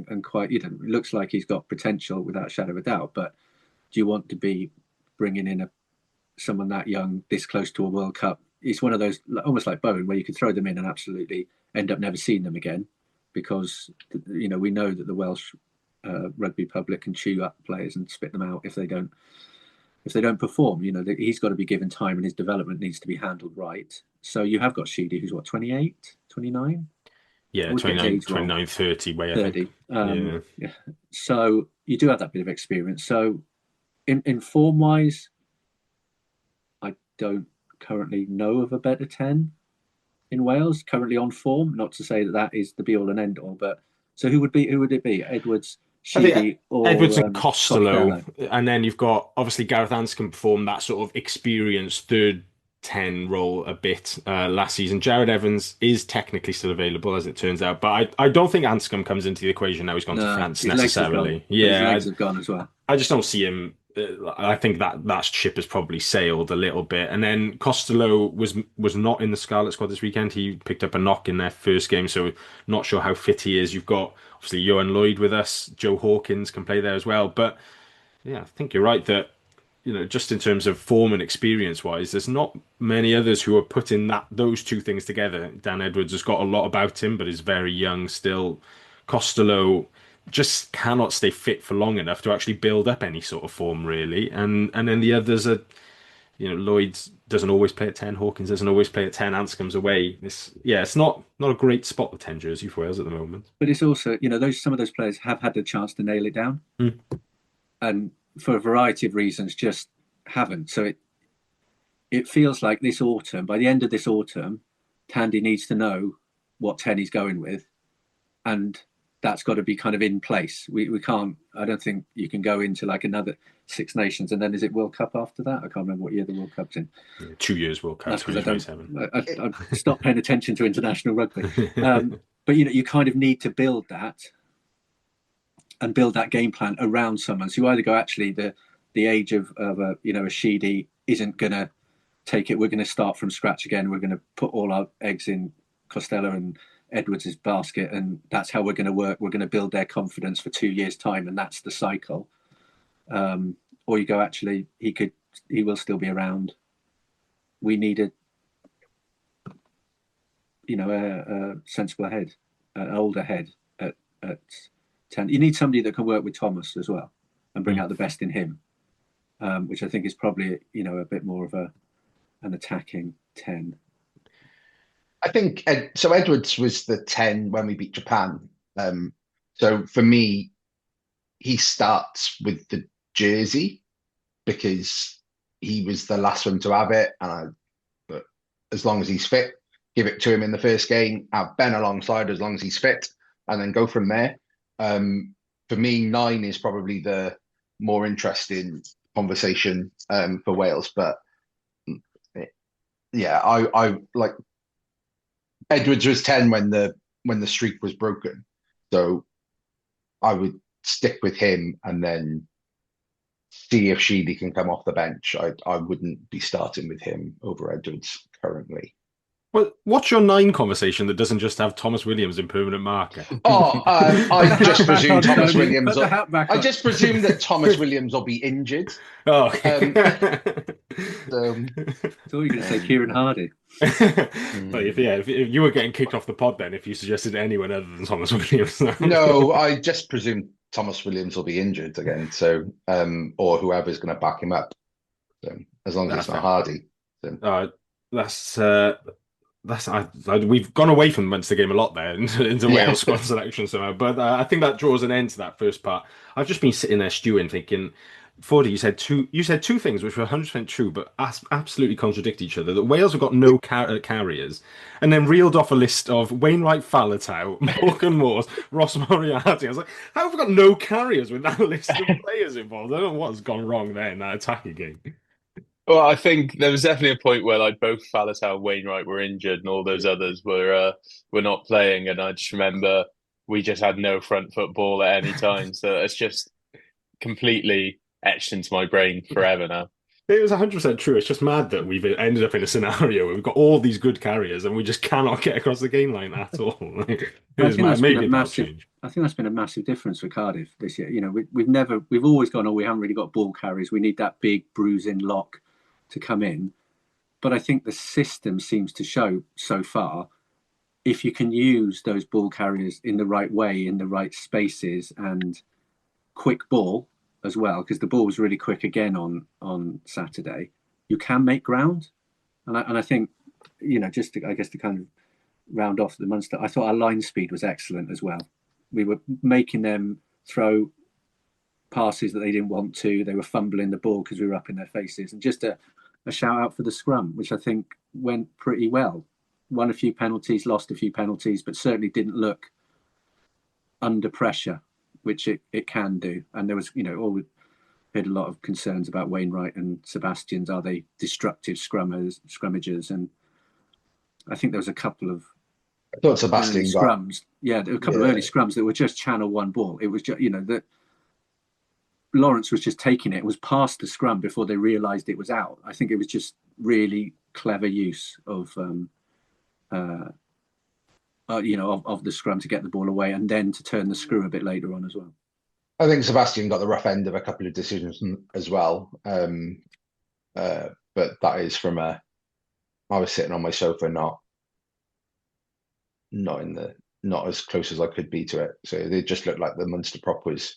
and quite, it looks like he's got potential without a shadow of a doubt. But do you want to be bringing in someone that young, this close to a World Cup? It's one of those, almost like Bowen, where you could throw them in and absolutely end up never seeing them again, because we know that the Welsh rugby public can chew up players and spit them out if they don't perform. He's got to be given time, and his development needs to be handled right. So you have got Sheedy, who's what, 28, 29? Yeah, 29, 30 way, I 30. think. Yeah. So you do have that bit of experience. So in form-wise, I don't currently know of a better 10 in Wales currently on form. Not to say that is the be-all and end-all, but so who would it be? Edwards, Sheedy, or Edwards and Costello. Costello. And then you've got, obviously, Gareth Anscombe performed that sort of experienced third 10 role a bit last season. Jared Evans is technically still available, as it turns out, but I don't think Anscombe comes into the equation now he's gone to France necessarily. His legs have gone as well. I just don't see him. I think that ship has probably sailed a little bit. And then Costello was not in the Scarlet squad this weekend. He picked up a knock in their first game, so not sure how fit he is. You've got obviously Johan Lloyd with us. Joe Hawkins can play there as well. But yeah, I think you're right that just in terms of form and experience wise, there's not many others who are putting those two things together. Dan Edwards has got a lot about him, but is very young still. Costello just cannot stay fit for long enough to actually build up any sort of form, really. And then the others are, Lloyd doesn't always play at 10, Hawkins doesn't always play at 10, Anscombe's away. It's not a great spot, the 10 jersey for Wales at the moment. But it's also, some of those players have had the chance to nail it down. And for a variety of reasons, just haven't. So it feels like this autumn, by the end of this autumn, Tandy needs to know what 10 he's going with. And that's got to be kind of in place. We can't, I don't think you can go into like another Six Nations, and then is it World Cup after that? I can't remember what year the World Cup's in. 2 years World Cup. That's because I stopped paying attention to international rugby. But you kind of need to build that and build that game plan around someone. So you either go, actually the age of a Sheedy isn't going to take it. We're going to start from scratch again. We're going to put all our eggs in Costello and Edwards' basket, and that's how we're going to work. We're going to build their confidence for 2 years' time, and that's the cycle. Or you go, actually, he will still be around. We need a sensible head, an older head at 10. You need somebody that can work with Thomas as well and bring out the best in him, which I think is probably a bit more of an attacking 10. I think so. Edwards was the 10 when we beat Japan. So for me, he starts with the jersey because he was the last one to have it. But as long as he's fit, give it to him in the first game. Have Ben alongside as long as he's fit, and then go from there. For me, 9 is probably the more interesting conversation for Wales. But yeah, I like. Edwards was 10 when the streak was broken, so I would stick with him and then see if Sheedy can come off the bench. I wouldn't be starting with him over Edwards currently. What's your 9 conversation that doesn't just have Thomas Williams in permanent marker? I just presume Thomas Tony. Williams. Put the hat back I on. just presume that Thomas Williams will be injured. Oh, So, I thought you were going to say Kieran Hardy. But if you were getting kicked off the pod, then if you suggested anyone other than Thomas Williams, no, I just presume Thomas Williams will be injured again. So, or whoever's going to back him up. So, as long as it's not Hardy. So. We've gone away from the Munster game a lot there into Wales squad selection somehow, but I think that draws an end to that first part. I've just been sitting there stewing, thinking, Fordy, you said two things which were 100% true, but absolutely contradict each other. That Wales have got no carriers, and then reeled off a list of Wainwright, Faletau, Morgan Moores, Ross Moriarty. I was like, how have we got no carriers with that list of players involved? I don't know what's gone wrong there in that attacking game. Well, I think there was definitely a point where like both Faletau and Wainwright were injured, and all those others were not playing. And I just remember we just had no front foot ball at any time, so it's just completely etched into my brain forever now. It was 100% true. It's just mad that we've ended up in a scenario where we've got all these good carriers and we just cannot get across the game line at all. I think that's been a massive difference for Cardiff this year. You know, we've always gone, we haven't really got ball carriers. We need that big bruising lock to come in. But I think the system seems to show so far, if you can use those ball carriers in the right way, in the right spaces, and quick ball as well, because the ball was really quick again on Saturday, you can make ground. And I think, you know, just to kind of round off the Munster, I thought our line speed was excellent as well. We were making them throw passes that they didn't want to. They were fumbling the ball because we were up in their faces. And just a shout out for the scrum, which I think went pretty well. Won a few penalties, lost a few penalties, but certainly didn't look under pressure, which it can do. And there was, you know, we had a lot of concerns about Wainwright and Sebastian's. Are they destructive scrummagers? And I think there was a couple of I thought Sebastian scrums. There were a couple of early scrums that were just channel one ball. It was just, you know, that Lawrence was just taking it. It was past the scrum before they realised it was out. I think it was just really clever use of the scrum to get the ball away and then to turn the screw a bit later on as well. I think Sebastian got the rough end of a couple of decisions as well. But that is from I was sitting on my sofa, not as close as I could be to it. So it just looked like the Munster prop was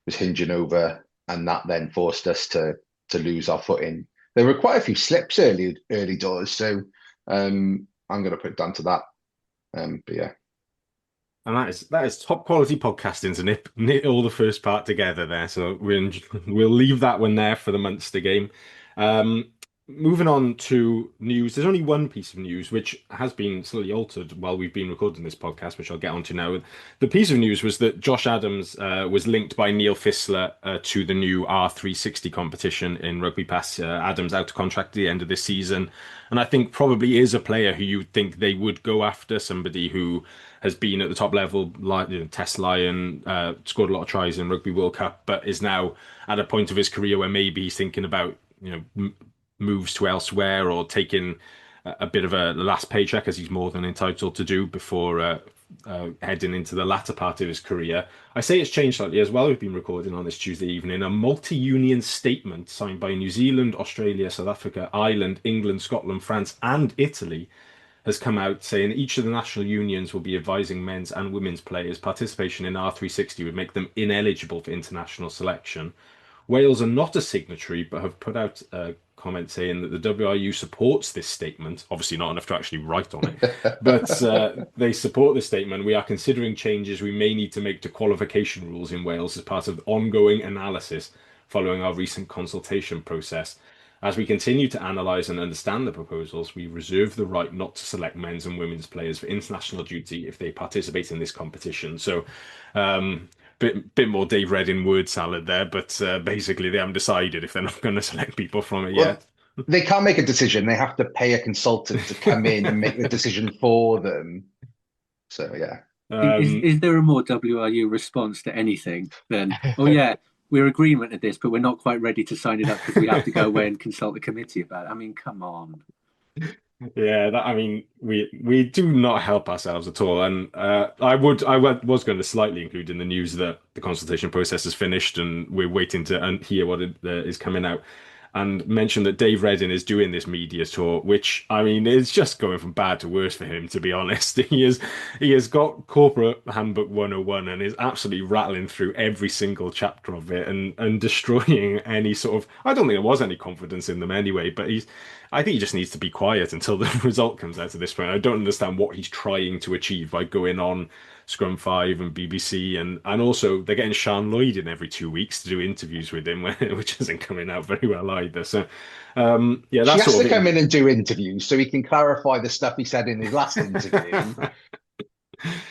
hinging over, and that then forced us to lose our footing. There were quite a few slips early doors, so I'm going to put it down to that. But yeah. And that is top quality podcasting to knit all the first part together there. So we'll leave that one there for the Munster game. Moving on to news, there's only one piece of news which has been slightly altered while we've been recording this podcast, which I'll get onto now. The piece of news was that Josh Adams was linked by Neil Fissler to the new R360 competition in Rugby Pass. Adams out of contract at the end of this season, and I think probably is a player who you think they would go after, somebody who has been at the top level, like Test Lion, scored a lot of tries in Rugby World Cup, but is now at a point of his career where maybe he's thinking about moves to elsewhere or taking a bit of a last paycheck, as he's more than entitled to do before heading into the latter part of his career. I say it's changed slightly as well. We've been recording on this Tuesday evening. A multi-union statement signed by New Zealand, Australia, South Africa, Ireland, England, Scotland, France and Italy has come out saying each of the national unions will be advising men's and women's players participation in R360 would make them ineligible for international selection. Wales are not a signatory, but have put out a comment saying that the WRU supports this statement. Obviously not enough to actually write on it, but they support this statement. We are considering changes we may need to make to qualification rules in Wales as part of ongoing analysis following our recent consultation process. As we continue to analyse and understand the proposals, we reserve the right not to select men's and women's players for international duty if they participate in this competition. So bit more Dave Redding word salad there, but basically they haven't decided if they're not going to select people from it yet. They can't make a decision. They have to pay a consultant to come in and make the decision for them. So, yeah. Is there a more WRU response to anything than, oh, yeah, we're agreement at this, but we're not quite ready to sign it up because we have to go away and consult the committee about it? I mean, come on. Yeah, I mean, we do not help ourselves at all, and was going to slightly include in the news that the consultation process is finished, and we're waiting to hear what is coming out, and mention that Dave Reddin is doing this media tour, which I mean is just going from bad to worse for him, to be honest. He has got Corporate Handbook 101 and is absolutely rattling through every single chapter of it and destroying any sort of. I don't think there was any confidence in them anyway, but I think he just needs to be quiet until the result comes out at this point. I don't understand what he's trying to achieve by going on Scrum 5 and BBC, and also they're getting Sean Lloyd in every 2 weeks to do interviews with him, which isn't coming out very well either. So, yeah, She that's has sort to of come in and do interviews so he can clarify the stuff he said in his last interview,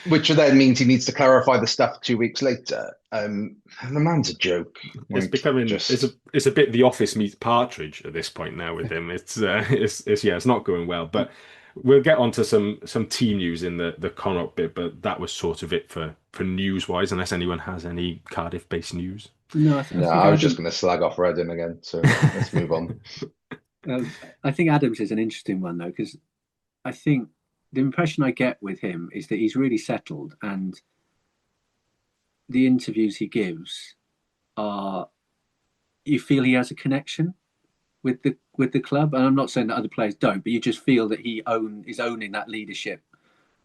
which then means he needs to clarify the stuff 2 weeks later. And the man's a joke. It's Like, becoming just it's a bit The Office meets Partridge at this point now with him. It's yeah, it's not going well. But we'll get onto some team news in the Connacht bit. But that was sort of it for news wise, unless anyone has any Cardiff based news. No, I no. think I was just going to slag off Reading again. So let's move on. I think Adams is an interesting one though, because I think the impression I get with him is that he's really settled, and the interviews he gives are, you feel he has a connection with the club. And I'm not saying that other players don't, but you just feel that is owning that leadership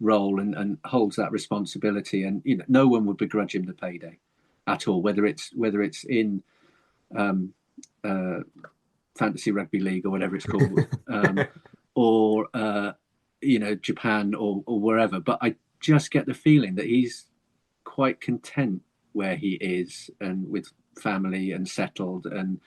role and holds that responsibility. And no one would begrudge him the payday at all, whether it's in um, fantasy rugby league or whatever it's called, or Japan or wherever. But I just get the feeling that he's quite content where he is and with family and settled. And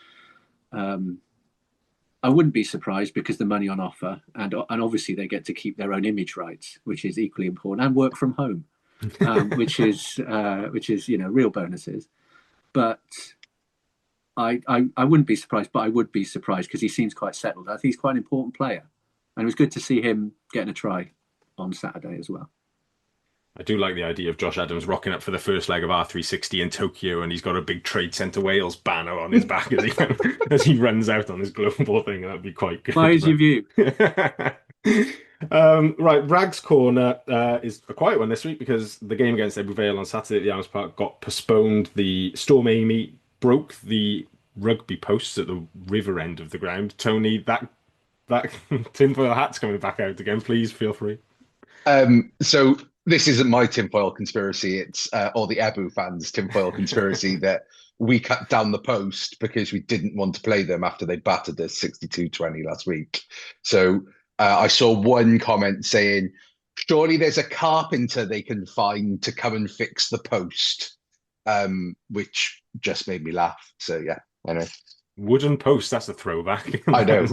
I wouldn't be surprised because the money on offer, and obviously they get to keep their own image rights, which is equally important, and work from home, which is real bonuses. But I wouldn't be surprised, but I would be surprised because he seems quite settled. I think he's quite an important player, and it was good to see him getting a try on Saturday as well. I do like the idea of Josh Adams rocking up for the first leg of R360 in Tokyo, and he's got a big Trade Centre Wales banner on his back as he runs out on his global thing. That'd be quite good. Why is your view? Right, Rags Corner is a quiet one this week because the game against Ebbw Vale on Saturday at the Arms Park got postponed. The Storm Amy broke the rugby posts at the river end of the ground. Tony, that tinfoil hat's coming back out again. Please feel free. So this isn't my tinfoil conspiracy. It's all the Ebbw fans' tinfoil conspiracy that we cut down the post because we didn't want to play them after they battered us 62-20 last week. So I saw one comment saying, surely there's a carpenter they can find to come and fix the post, which just made me laugh. So yeah, anyway. Wooden post, that's a throwback. I know.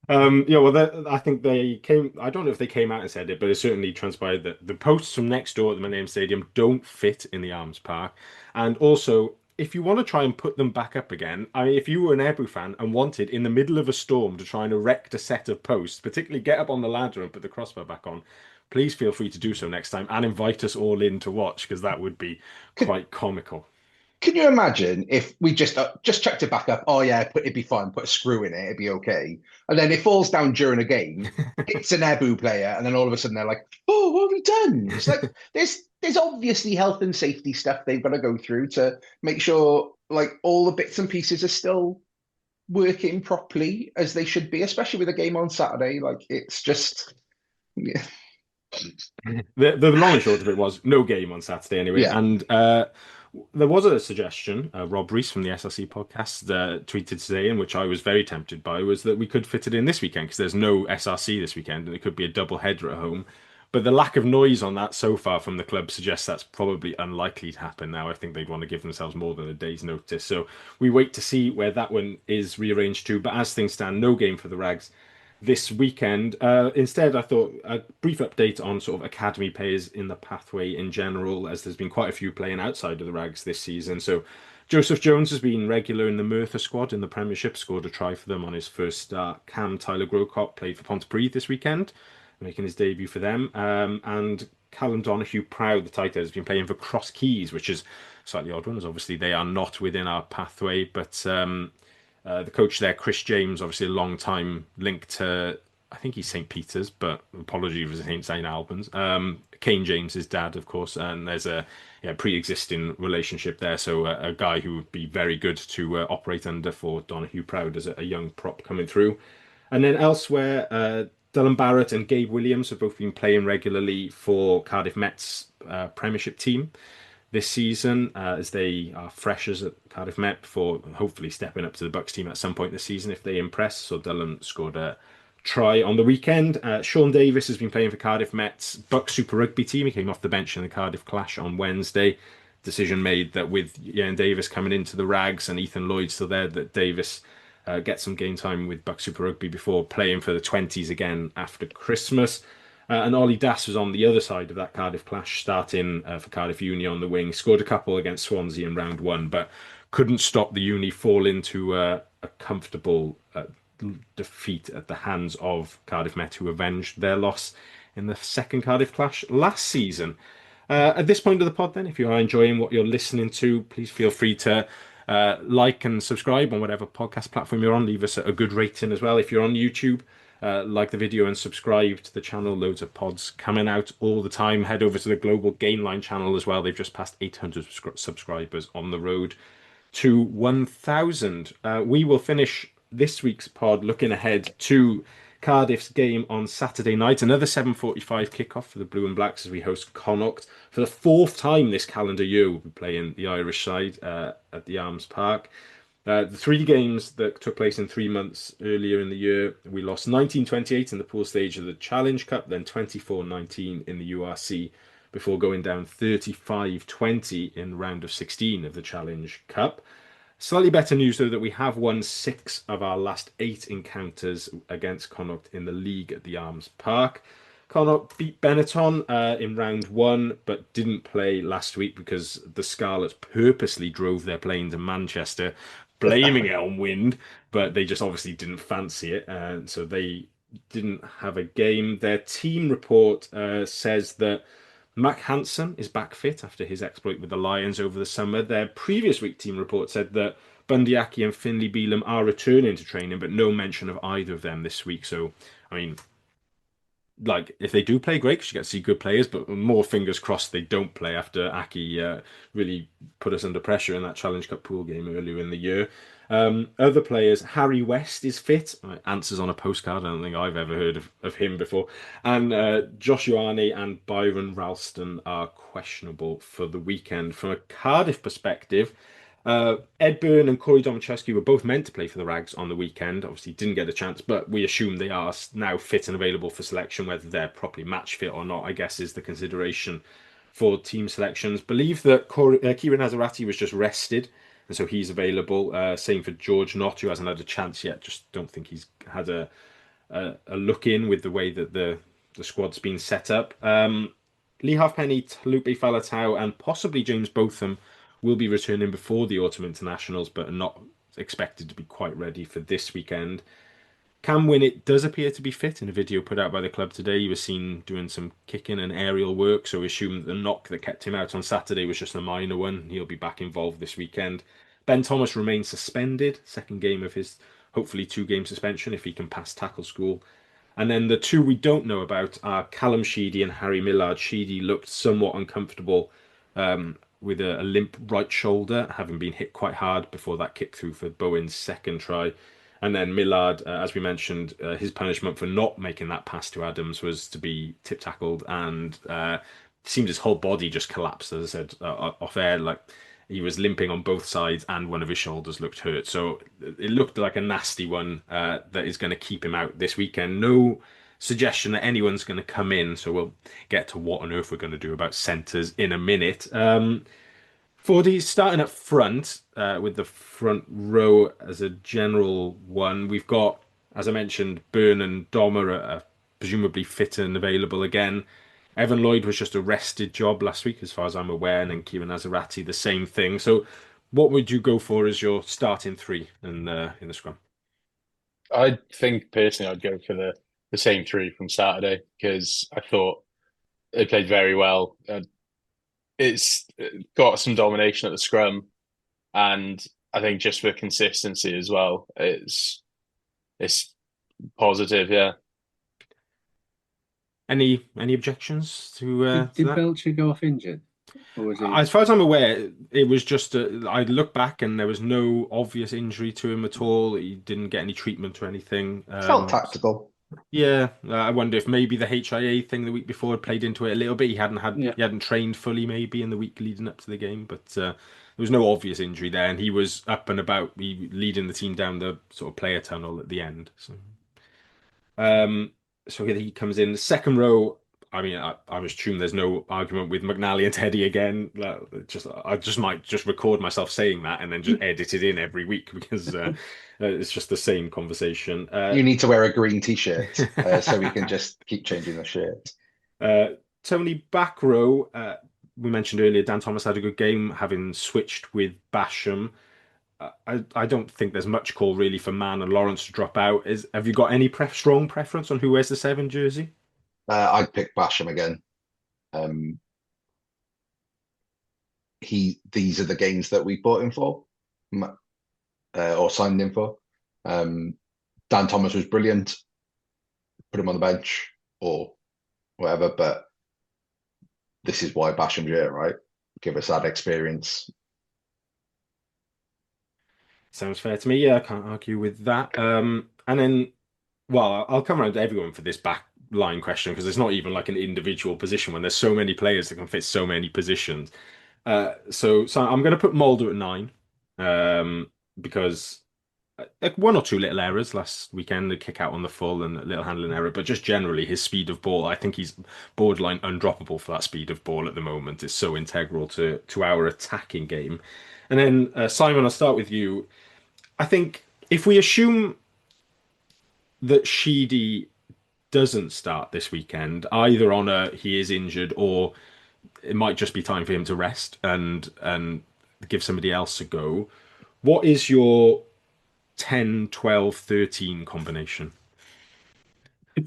Yeah, well, I think they came. I don't know if they came out and said it, but it certainly transpired that the posts from next door at the Millennium Stadium don't fit in the Arms Park. And also, if you want to try and put them back up again, I mean, if you were an Ebbw fan and wanted, in the middle of a storm, to try and erect a set of posts, particularly get up on the ladder and put the crossbar back on, please feel free to do so next time and invite us all in to watch, because that would be quite comical. Can you imagine if we just chucked it back up? Oh yeah, it'd be fine. Put a screw in it, it'd be okay. And then it falls down during a game. It's an Ebbw player, and then all of a sudden they're like, "Oh, what have we done?" It's like there's obviously health and safety stuff they've got to go through to make sure like all the bits and pieces are still working properly as they should be, especially with a game on Saturday. Like it's just. Yeah. The long and short of it was no game on Saturday anyway, Yeah. and there was a suggestion. Rob Rees from the SRC podcast tweeted today, in which I was very tempted by, was that we could fit it in this weekend because there's no SRC this weekend, and it could be a double header at home. But the lack of noise on that so far from the club suggests that's probably unlikely to happen now. I think they'd want to give themselves more than a day's notice. So we wait to see where that one is rearranged to. But as things stand, no game for the Rags this weekend. Instead, I thought a brief update on sort of academy players in the pathway in general, as there's been quite a few playing outside of the Rags this season. So Joseph Jones has been regular in the Merthyr squad in the Premiership, scored a try for them on his first start. Cam Tyler Grocott played for Pontypridd this weekend, making his debut for them. And Callum Donoghue Proud, the tight end, has been playing for Cross Keys, which is a slightly odd one, as obviously they are not within our pathway, but the coach there, Chris James, obviously a long time link to I think he's St. Peter's, but apologies for St. Albans. Kane James's dad, of course, and there's a pre-existing relationship there. So a guy who would be very good to operate under for Donahue Proud as a young prop coming through. And then elsewhere, Dylan Barrett and Gabe Williams have both been playing regularly for Cardiff Met's Premiership team this season, as they are freshers at Cardiff Met before hopefully stepping up to the Bucks team at some point this season if they impress. So Dylan scored a try on the weekend. Sean Davis has been playing for Cardiff Met's Bucks Super Rugby team. He came off the bench in the Cardiff Clash on Wednesday. Decision made that with Ian Davis coming into the Rags and Ethan Lloyd still there, that Davis get some game time with Bucks Super Rugby before playing for the 20s again after Christmas. And Ollie Das was on the other side of that Cardiff clash, starting for Cardiff Uni on the wing. Scored a couple against Swansea in round one, but couldn't stop the Uni fall into a comfortable defeat at the hands of Cardiff Met, who avenged their loss in the second Cardiff clash last season. At this point of the pod, then, if you are enjoying what you're listening to, please feel free to like and subscribe on whatever podcast platform you're on. Leave us a good rating as well. If you're on YouTube, like the video and subscribe to the channel. Loads of pods coming out all the time. Head over to the Global Gainline channel as well. They've just passed 800 subscribers on the road to 1,000. We will finish this week's pod looking ahead to Cardiff's game on Saturday night. Another 7:45 kickoff for the Blue and Blacks as we host Connacht. For the fourth time this calendar year, we'll be playing the Irish side at the Arms Park. The three games that took place in 3 months earlier in the year, we lost 19-28 in the pool stage of the Challenge Cup, then 24-19 in the URC, before going down 35-20 in round of 16 of the Challenge Cup. Slightly better news, though, that we have won 6 of our last 8 encounters against Connacht in the league at the Arms Park. Connacht beat Benetton in round 1, but didn't play last week because the Scarlets purposely drove their plane to Manchester, blaming it on wind, but they just obviously didn't fancy it, and so they didn't have a game. Their team report says that Mac Hansen is back fit after his exploit with the Lions over the summer. Their previous week team report said that Bundy Aki and Finlay Bealham are returning to training, but no mention of either of them this week. So, I mean, like, if they do play, great, because you get to see good players, but more fingers crossed they don't play after Aki really put us under pressure in that Challenge Cup pool game earlier in the year. Other players, Harry West is fit. Answers on a postcard. I don't think I've ever heard of him before. And Josh Ioane and Byron Ralston are questionable for the weekend. From a Cardiff perspective, Ed Byrne and Corey Domachewski were both meant to play for the Rags on the weekend. Obviously didn't get a chance, but we assume they are now fit and available for selection. Whether they're properly match fit or not, I guess, is the consideration for team selections. Believe that Kieran Hazarati was just rested, and so he's available. Same for George Knott, who hasn't had a chance yet. Just don't think he's had a look in with the way that the squad's been set up. Lee Halfpenny, Lupe Falatau, and possibly James Botham will be returning before the autumn internationals, but are not expected to be quite ready for this weekend. Cam Winnett does appear to be fit. In a video put out by the club today, he was seen doing some kicking and aerial work, so we assume that the knock that kept him out on Saturday was just a minor one. He'll be back involved this weekend. Ben Thomas remains suspended, second game of his hopefully 2-game suspension if he can pass tackle school. And then the two we don't know about are Callum Sheedy and Harry Millard. Sheedy looked somewhat uncomfortable with a limp right shoulder, having been hit quite hard before that kick through for Bowen's second try. And then Millard, as we mentioned, his punishment for not making that pass to Adams was to be tip-tackled, and it seemed his whole body just collapsed, as I said, off air. Like, he was limping on both sides and one of his shoulders looked hurt. So it looked like a nasty one that is going to keep him out this weekend. No suggestion that anyone's going to come in, so we'll get to what on earth we're going to do about centres in a minute. Fordy starting up front with the front row as a general one. We've got, as I mentioned, Byrne and Dom are presumably fit and available again. Evan Lloyd was just a rested job last week, as far as I'm aware, and then Kieran Azarati, the same thing. So what would you go for as your starting 3 in the scrum? I think, personally, I'd go for the same 3 from Saturday, because I thought they played very well. It's got some domination at the scrum, and I think just for consistency as well, it's positive. Yeah, Any objections to Did that? Belcher go off injured? Or was he? As far as I'm aware, it was just I looked back and there was no obvious injury to him at all. He didn't get any treatment or anything. Felt tactical. Yeah, I wonder if maybe the HIA thing the week before had played into it a little bit. Yeah. He hadn't trained fully maybe in the week leading up to the game, but there was no obvious injury there, and he was up and about, leading the team down the sort of player tunnel at the end. Um, so he comes in the second row. I mean, I assume there's no argument with McNally and Teddy again. I just might just record myself saying that and then just edit it in every week because it's just the same conversation. You need to wear a green t-shirt so we can just keep changing the shirt. Tony back row. We mentioned earlier, Dan Thomas had a good game, having switched with Basham. I don't think there's much call really for Mann and Lawrence to drop out. Have you got any strong preference on who wears the 7 jersey? I'd pick Basham again. These are the games that we bought him for, or signed him for. Dan Thomas was brilliant. Put him on the bench or whatever, but this is why Basham's here, right? Give us that experience. Sounds fair to me. Yeah, I can't argue with that. And then, well, I'll come around to everyone for this back line question because it's not even like an individual position when there's so many players that can fit so many positions. So I'm going to put Mulder at 9 because like 1 or 2 little errors last weekend, the kick out on the full and a little handling error, but just generally his speed of ball, I think he's borderline undroppable for that speed of ball at the moment. It's so integral to our attacking game. And then Simon, I'll start with you. I think if we assume that Sheedy doesn't start this weekend, either on he is injured or it might just be time for him to rest and give somebody else a go. What is your 10, 12, 13 combination?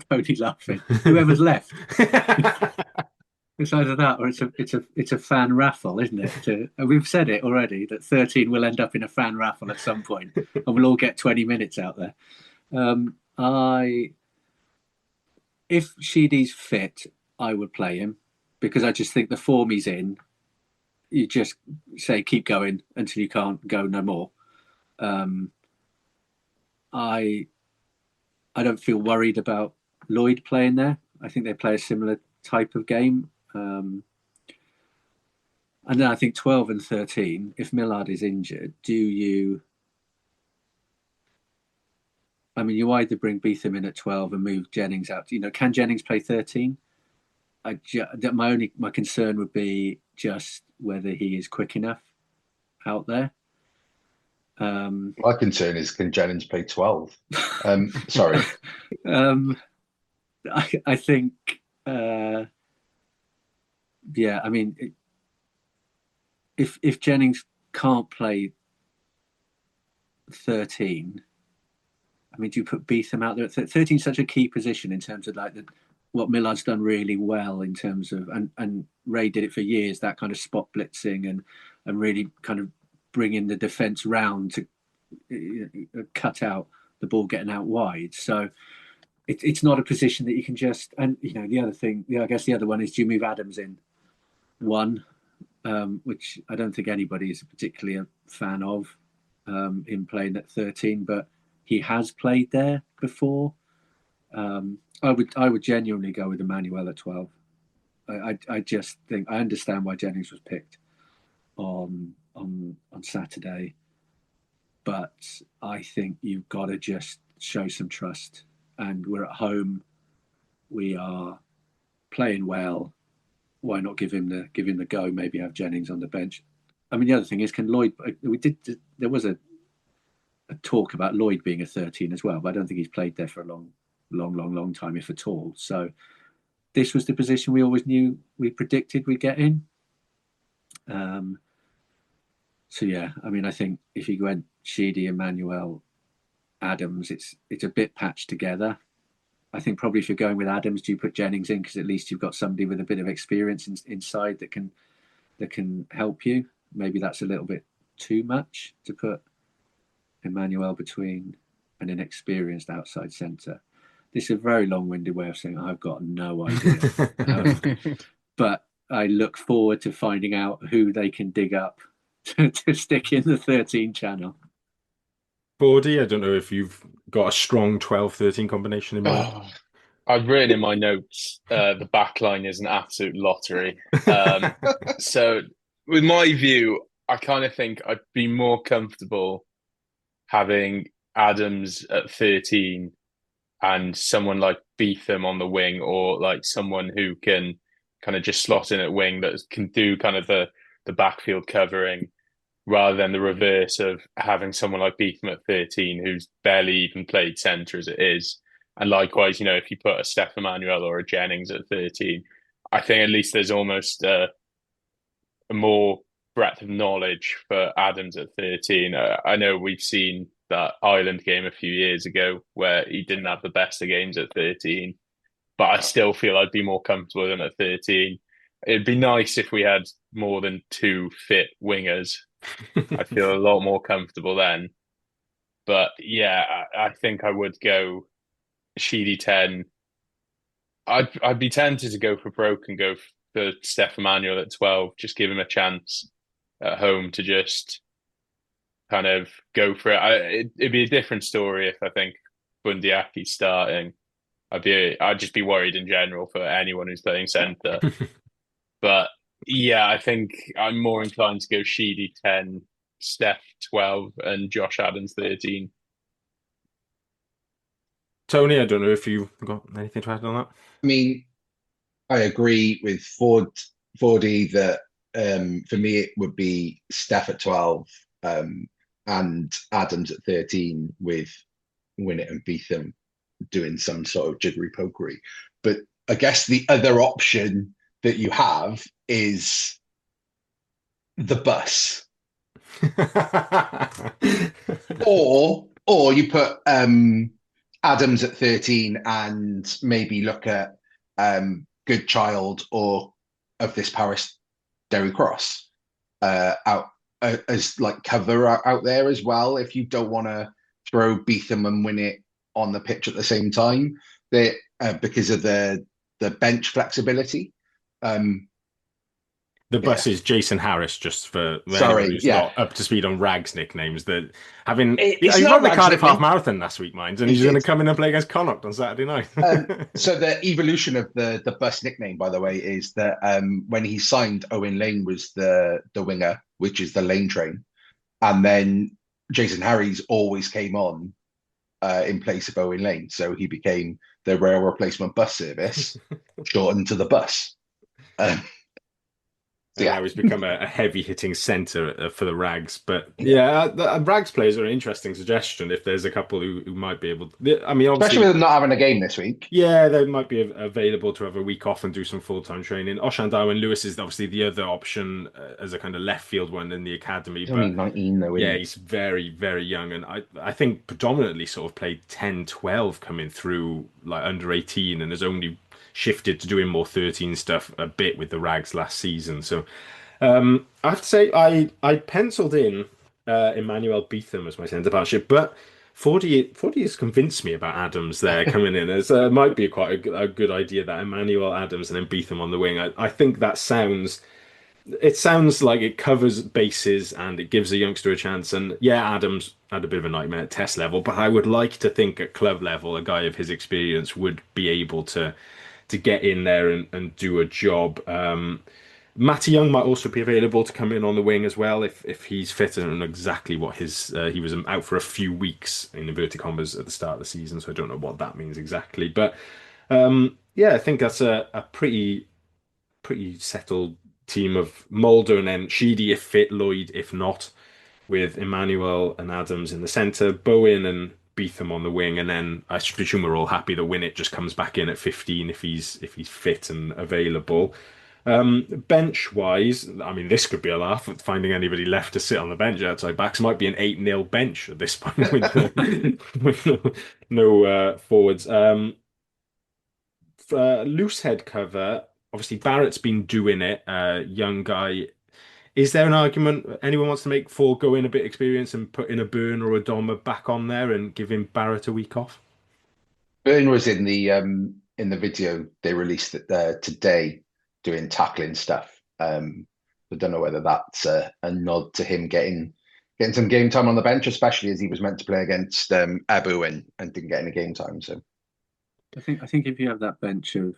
Tony laughing. Whoever's left. It's either that or it's a fan raffle, isn't it? We've said it already that 13 will end up in a fan raffle at some point, and we'll all get 20 minutes out there. If Sheedy's fit, I would play him because I just think the form he's in, you just say keep going until you can't go no more. I don't feel worried about Lloyd playing there. I think they play a similar type of game. And then I think 12 and 13, if Millard is injured, you either bring Beetham in at 12 and move Jennings out. Can Jennings play 13? My concern would be just whether he is quick enough out there. My concern is, can Jennings play 12? Sorry. I think, if Jennings can't play 13, do you put Beetham out there? 13 is such a key position in terms of what Millard's done really well in terms of, and Ray did it for years, that kind of spot blitzing and really kind of bringing the defence round to cut out the ball getting out wide. So it's not a position that you can just, and the other thing, I guess the other one is, do you move Adams in 1, which I don't think anybody is particularly a fan of him playing at 13, but he has played there before. I would genuinely go with Emmanuel at 12. I just think I understand why Jennings was picked on Saturday, but I think you've got to just show some trust. And we're at home, we are playing well. Why not give him the go? Maybe have Jennings on the bench. The other thing is, can Lloyd? There was a talk about Lloyd being a 13 as well, but I don't think he's played there for a long time, if at all. So this was the position we always knew, we predicted we'd get in. So yeah, I think if you went Sheedy, Emmanuel, Adams, it's a bit patched together. I think probably if you're going with Adams, do you put Jennings in because at least you've got somebody with a bit of experience inside that can help you. Maybe that's a little bit too much to put Emmanuel between an inexperienced outside centre. this is a very long-winded way of saying I've got no idea. But I look forward to finding out who they can dig up to stick in the 13 channel. Bordy, I don't know if you've got a strong 12-13 combination in mind. Oh, I've written in my notes the back line is an absolute lottery. So with my view, I kind of think I'd be more comfortable having Adams at 13 and someone like Beetham on the wing, or like someone who can kind of just slot in at wing that can do kind of the backfield covering, rather than the reverse of having someone like Beetham at 13 who's barely even played centre as it is. And likewise, if you put a Steph Emmanuel or a Jennings at 13, I think at least there's almost a more breadth of knowledge for Adams at 13. I know we've seen that Ireland game a few years ago where he didn't have the best of games at 13, but I still feel I'd be more comfortable with him at 13. It'd be nice if we had more than 2 fit wingers. I'd feel a lot more comfortable then. But yeah, I think I would go Sheedy 10. I'd be tempted to go for Broke and go for Steph Emmanuel at 12, just give him a chance at home to just kind of go for it. It'd be a different story if I think Bundiaki's starting. I'd just be worried in general for anyone who's playing centre. But yeah, I think I'm more inclined to go Sheedy 10, Steph 12, and Josh Adams 13. Tony, I don't know if you've got anything to add on that. I mean, I agree with Fordy that for me it would be Steph at 12 and Adams at 13 with Winnett and Beetham doing some sort of jiggery pokery. But I guess the other option that you have is the bus. or you put Adams at 13 and maybe look at Good Child or Of This Paris Derry Cross out as like cover out there as well. If you don't want to throw Beetham and Winnett on the pitch at the same time, that because of the bench flexibility. The bus is Jason Harris, just for anyone who's not up to speed on Rags nicknames. That having he ran the Cardiff half marathon last week, mind, and he's going to come in and play against Connacht on Saturday night. So the evolution of the bus nickname, by the way, is that when he signed, Owen Lane was the winger, which is the lane train, and then Jason Harris always came on in place of Owen Lane, so he became the rail replacement bus service, shortened to the bus. Now he's become a heavy-hitting centre for the Rags. But the Rags players are an interesting suggestion if there's a couple who might be able to. I mean, obviously, especially with them not having a game this week. Yeah, they might be available to have a week off and do some full-time training. Oshan Darwin-Lewis is obviously the other option as a kind of left field one in the academy. He's only 19 though, isn't he? He's very, very young. And I think predominantly sort of played 10, 12 coming through like under 18 and has only shifted to doing more 13 stuff a bit with the Rags last season. So I have to say I penciled in Emmanuel Beetham as my centre partnership, but 40 has convinced me about Adams there coming in. It might be quite a good idea, that Emmanuel, Adams and then Beetham on the wing. I think that sounds like it covers bases and it gives a youngster a chance. And yeah, Adams had a bit of a nightmare at test level, but I would like to think at club level a guy of his experience would be able to get in there and do a job. Matty Young might also be available to come in on the wing as well if he's fit. I don't know exactly what his he was out for a few weeks in inverted commas at the start of the season, so I don't know what that means exactly. But I think that's a pretty settled team of Mulder and then Sheedy if fit, Lloyd if not, with Emmanuel and Adams in the centre, Bowen and Beetham on the wing, and then I presume we're all happy that Winnett just comes back in at 15 if he's fit and available. Bench wise, I mean, this could be a laugh at finding anybody left to sit on the bench outside backs. Might be an 8-0 bench at this point with no forwards. Loose head cover, obviously Barrett's been doing it, young guy. Is there an argument anyone wants to make for going a bit experience and put in a Byrne or a Doma back on there and giving Barrett a week off? Byrne was in the video they released today doing tackling stuff. I don't know whether that's a nod to him getting some game time on the bench, especially as he was meant to play against Abu and didn't get any game time. So I think if you have that bench of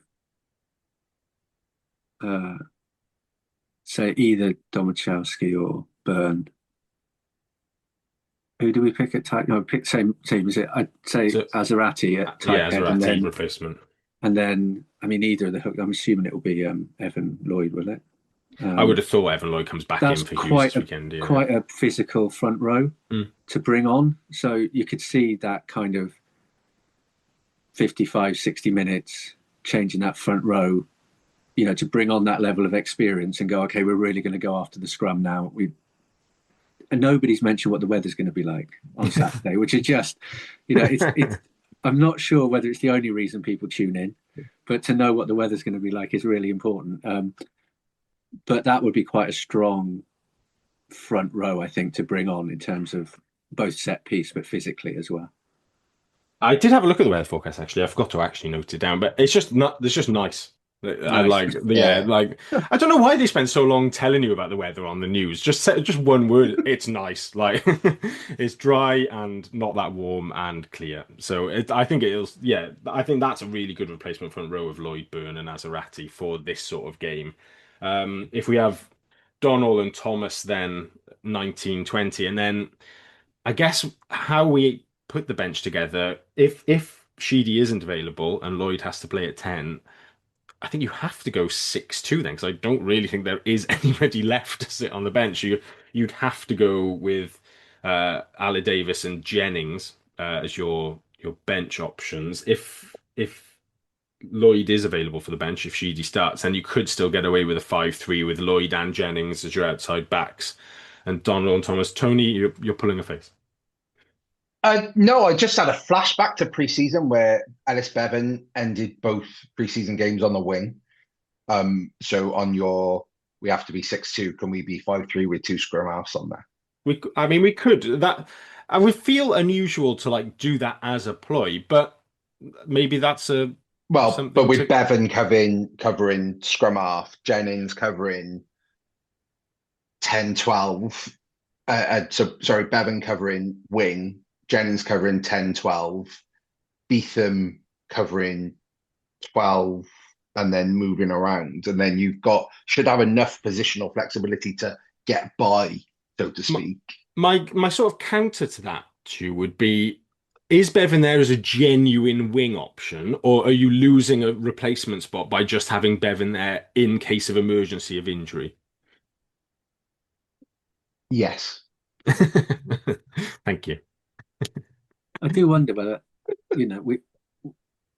say either Domachowski or Byrne, who do we pick at tight? No, pick same team. Is it? I'd say So, Azarati at tight yeah, head, Zarate replacement. and then I mean either of the hook. I'm assuming it will be Evan Lloyd, will it? I would have thought Evan Lloyd comes back in for Hughes this weekend. Yeah. Quite a physical front row to bring on. So you could see that kind of 55, 60 minutes changing that front row, to bring on that level of experience and go, okay, we're really going to go after the scrum now. And nobody's mentioned what the weather's going to be like on Saturday, which is just, it's I'm not sure whether it's the only reason people tune in, but to know what the weather's going to be like is really important. But that would be quite a strong front row, I think, to bring on in terms of both set piece, but physically as well. I did have a look at the weather forecast, actually. I forgot to actually note it down, but it's just nice. I like, like, I don't know why they spend so long telling you about the weather on the news. Just one word, it's nice. Like, it's dry and not that warm and clear. So I think I think that's a really good replacement front row of Lloyd, Byrne and Azarati for this sort of game. If we have Donnell and Thomas, then 19, 20, and then I guess how we put the bench together, if Sheedy isn't available and Lloyd has to play at 10, I think you have to go 6-2 then, because I don't really think there is anybody left to sit on the bench. You'd have to go with Ali Davis and Jennings as your bench options. If Lloyd is available for the bench, if Sheedy starts, then you could still get away with a 5-3 with Lloyd and Jennings as your outside backs, and Donald and Thomas. Tony, you're pulling a face. No, I just had a flashback to pre-season where Ellis Bevan ended both pre-season games on the wing. So we have to be 6-2. Can we be 5-3 with 2 scrum halves on there? We could. That I would feel unusual to like do that as a ploy, but maybe that's but with Bevan covering scrum half, Jennings covering 10-12. Bevan covering wing, Jennings covering 10-12, Beetham covering 12, and then moving around. And then should have enough positional flexibility to get by, so to speak. My sort of counter to that too would be, is Bevan there as a genuine wing option, or are you losing a replacement spot by just having Bevan there in case of emergency of injury? Yes. Thank you. I do wonder whether,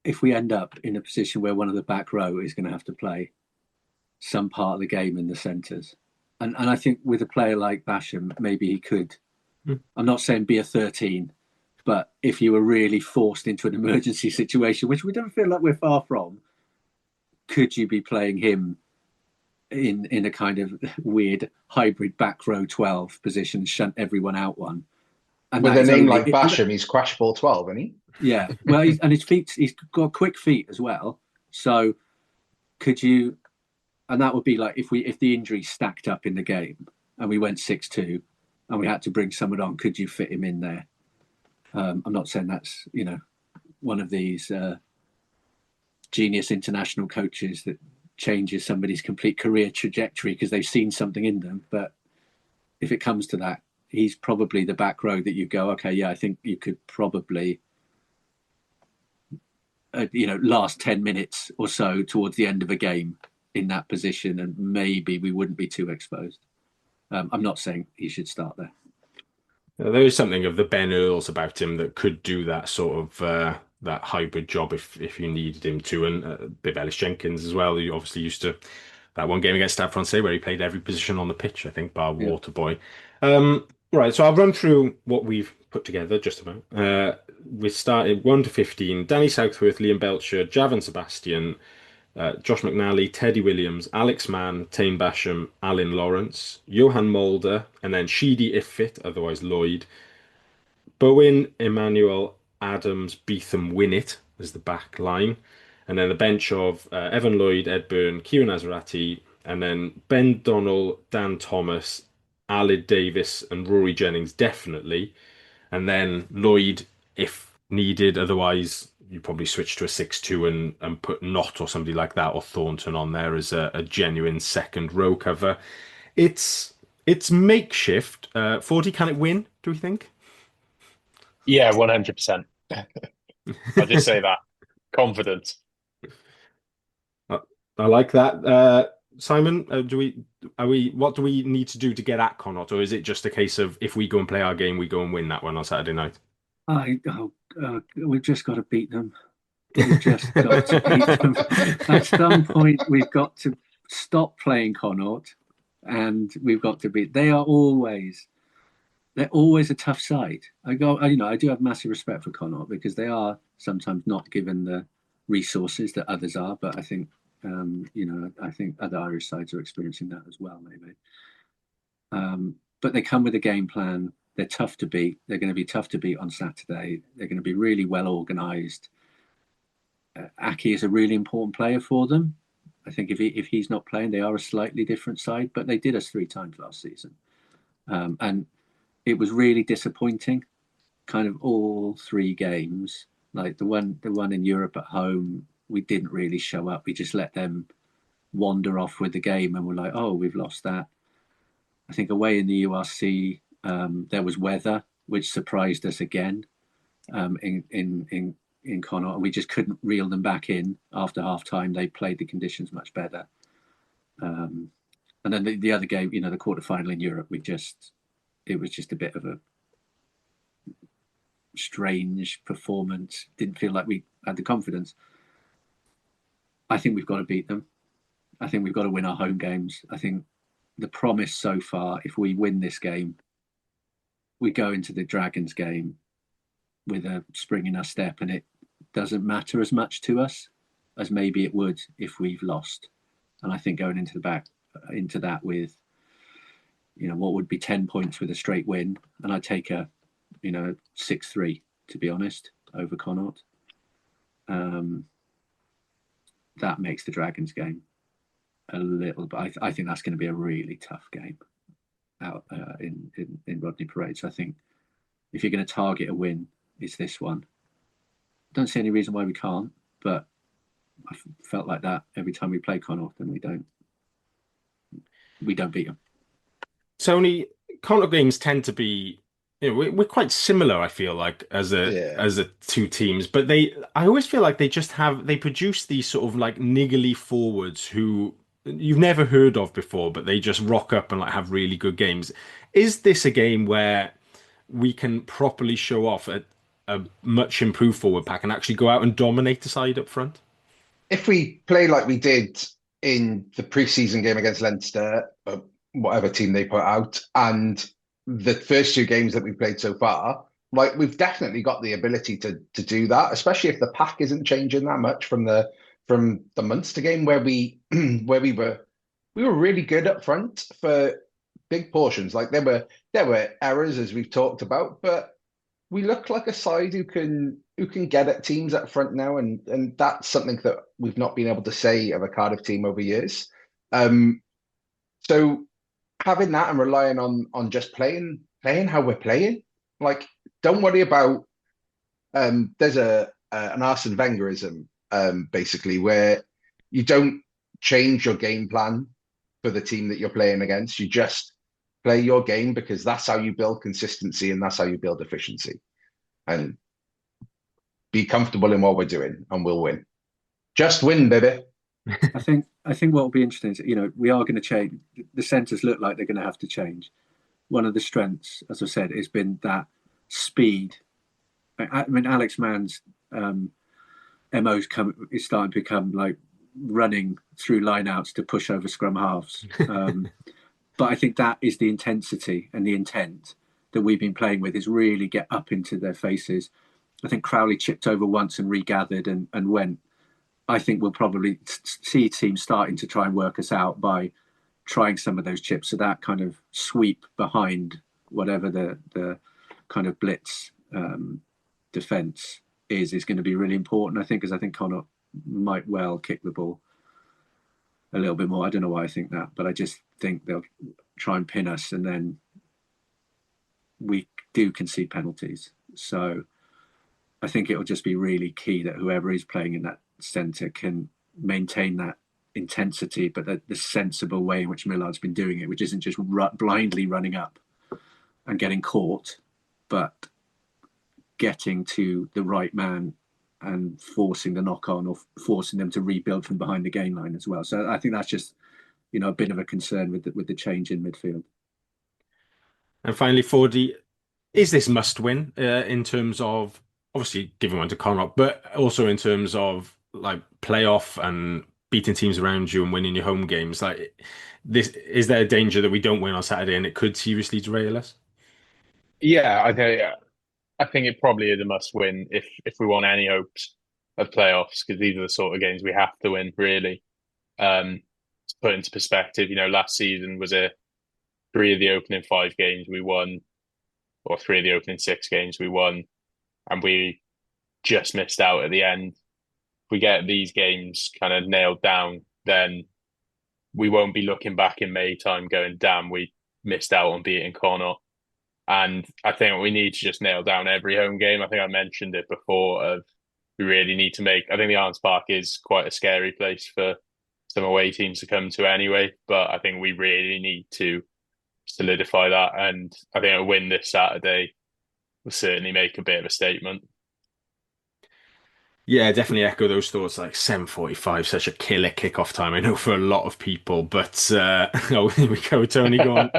if we end up in a position where one of the back row is going to have to play some part of the game in the centres. And I think with a player like Basham, maybe he could, I'm not saying be a 13, but if you were really forced into an emergency situation, which we don't feel like we're far from, could you be playing him in a kind of weird hybrid back row 12 position, shunt everyone out one? And with a name like Basham, he's crash ball 12, isn't he? Yeah. Well, his feet, he's got quick feet as well. So could you, and that would be like if the injuries stacked up in the game and we went 6-2 and we had to bring someone on, could you fit him in there? I'm not saying that's, one of these genius international coaches that changes somebody's complete career trajectory because they've seen something in them. But if it comes to that, he's probably the back row that you go, okay, yeah, I think you could probably, last 10 minutes or so towards the end of a game in that position, and maybe we wouldn't be too exposed. I'm not saying he should start there. There is something of the Ben Earls about him that could do that sort of that hybrid job if you needed him to, and a bit of Ellis Jenkins as well. He obviously used to that one game against Stade Francais where he played every position on the pitch, I think, bar Waterboy. Right, so I'll run through what we've put together just about. We started 1 to 15. Danny Southworth, Liam Belcher, Javan Sebastian, Josh McNally, Teddy Williams, Alex Mann, Tame Basham, Alan Lawrence, Johan Mulder, and then Sheedy if fit, otherwise Lloyd, Bowen, Emmanuel, Adams, Beetham, Winnett, as the back line. And then a bench of Evan Lloyd, Ed Byrne, Kieran Azarati, and then Ben Donnell, Dan Thomas, Aled Davis, and Rory Jennings, definitely. And then Lloyd, if needed. Otherwise, you probably switch to a 6-2 and put Knott or somebody like that, or Thornton on there as a genuine second row cover. It's makeshift. 40, can it win, do we think? Yeah, 100%. I'll just say that. Confident. I like that. Simon, what do we need to do to get at Connacht, or is it just a case of if we go and play our game, we go and win that one on Saturday night? We've just got to beat them. We've just got to beat them. At some point, we've got to stop playing Connacht, and we've got to beat. They're always a tough side. I do have massive respect for Connacht because they are sometimes not given the resources that others are, but I think. I think other Irish sides are experiencing that as well, maybe. But they come with a game plan. They're tough to beat. They're going to be tough to beat on Saturday. They're going to be really well organised. Aki is a really important player for them. I think if he's not playing, they are a slightly different side, but they did us 3 times last season. And it was really disappointing, kind of all 3 games. Like the one in Europe at home, we didn't really show up. We just let them wander off with the game, and we're like, "Oh, we've lost that." I think away in the URC, there was weather, which surprised us again in Connacht, and we just couldn't reel them back in after half time. They played the conditions much better, and then the other game, the quarterfinal in Europe, it was just a bit of a strange performance. Didn't feel like we had the confidence. I think we've got to beat them. I think we've got to win our home games. I think the promise so far, if we win this game, we go into the Dragons game with a spring in our step, and it doesn't matter as much to us as maybe it would if we've lost. And I think going into that with, what would be 10 points with a straight win, and I'd take a 6-3, to be honest, over Connacht. That makes the Dragons game a little, but I think that's going to be a really tough game out in Rodney Parade. So I think if you're going to target a win, it's this one. Don't see any reason why we can't, but I felt like that every time we play Connacht, and we don't beat them. Tony, Connacht games tend to be, we're quite similar, I feel like, as a 2 teams, but I always feel like they produce these sort of like niggly forwards who you've never heard of before, but they just rock up and like have really good games. Is this a game where we can properly show off a much improved forward pack and actually go out and dominate the side up front? If we play like we did in the pre-season game against Leinster, whatever team they put out, and the first 2 games that we've played so far, like we've definitely got the ability to do that, especially if the pack isn't changing that much from the Munster game where we were really good up front for big portions. Like there were errors, as we've talked about, but we look like a side who can get at teams up front now, and that's something that we've not been able to say of a Cardiff team over years. So having that and relying on just playing how we're playing, like don't worry about there's an Arsene Wengerism basically where you don't change your game plan for the team that you're playing against. You just play your game because that's how you build consistency and that's how you build efficiency, and be comfortable in what we're doing and we'll win. Just win, baby. I think what will be interesting is, we are going to change. The centres look like they're going to have to change. One of the strengths, as I said, has been that speed. I mean, Alex Mann's MO's is starting to become like running through lineouts to push over scrum halves. But I think that is the intensity and the intent that we've been playing with, is really get up into their faces. I think Crowley chipped over once and regathered and went. I think we'll probably see teams starting to try and work us out by trying some of those chips. So that kind of sweep behind whatever the kind of blitz defence is going to be really important, I think, because I think Connacht might well kick the ball a little bit more. I don't know why I think that, but I just think they'll try and pin us, and then we do concede penalties. So I think it'll just be really key that whoever is playing in that centre can maintain that intensity, but the sensible way in which Millard's been doing it, which isn't just blindly running up and getting caught, but getting to the right man and forcing the knock on, or forcing them to rebuild from behind the gain line as well. So I think that's just, a bit of a concern with the change in midfield. And finally, Fordy, is this must win in terms of obviously giving one to Connacht, but also in terms of like playoff and beating teams around you and winning your home games? Like, this, is there a danger that we don't win on Saturday and it could seriously derail us? Yeah, I think it probably is a must win if we want any hopes of playoffs, because these are the sort of games we have to win, really. To put into perspective, last season was 3 of the opening 5 games we won, or 3 of the opening 6 games we won, and we just missed out at the end. If we get these games kind of nailed down, then we won't be looking back in May time going, damn, we missed out on beating Connacht. And I think we need to just nail down every home game. I think I mentioned it before, we really need to I think the Arms Park is quite a scary place for some away teams to come to anyway, but I think we really need to solidify that. And I think a win this Saturday will certainly make a bit of a statement. Yeah, definitely echo those thoughts. Like 7:45, such a killer kickoff time, I know, for a lot of people. But oh, here we go, Tony, go on.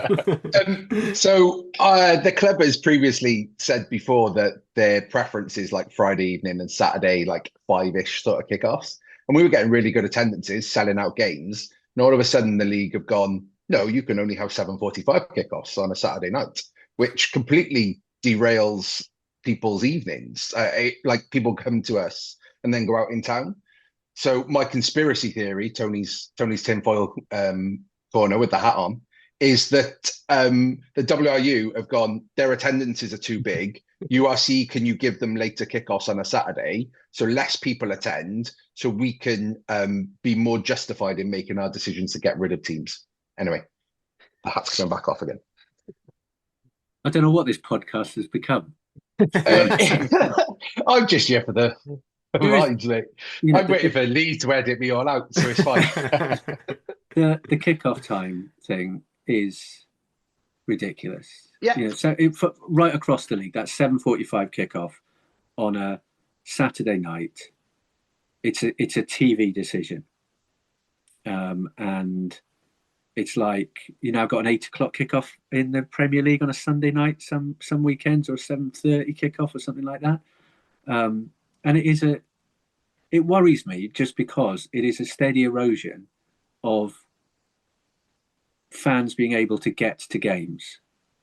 The club has previously said before that their preference is like Friday evening and Saturday, like 5-ish sort of kickoffs. And we were getting really good attendances, selling out games. And all of a sudden, the league have gone, no, you can only have 7:45 kickoffs on a Saturday night, which completely derails people's evenings. Like, people come to us and then go out in town. So my conspiracy theory, Tony's tinfoil corner with the hat on, is that the WRU have gone, their attendances are too big. URC, can you give them later kickoffs on a Saturday so less people attend, so we can be more justified in making our decisions to get rid of teams? Anyway, the hat's going back off again. I don't know what this podcast has become. I'm just here for the lines, mate. I'm waiting for Lee to edit me all out, so it's fine. The kickoff time thing is ridiculous. Yeah. So right across the league, that 7:45 kickoff on a Saturday night, it's a TV decision, and it's like now got an 8 o'clock kickoff in the Premier League on a Sunday night, some weekends, or a 7:30 kickoff or something like that. And it worries me just because it is a steady erosion of fans being able to get to games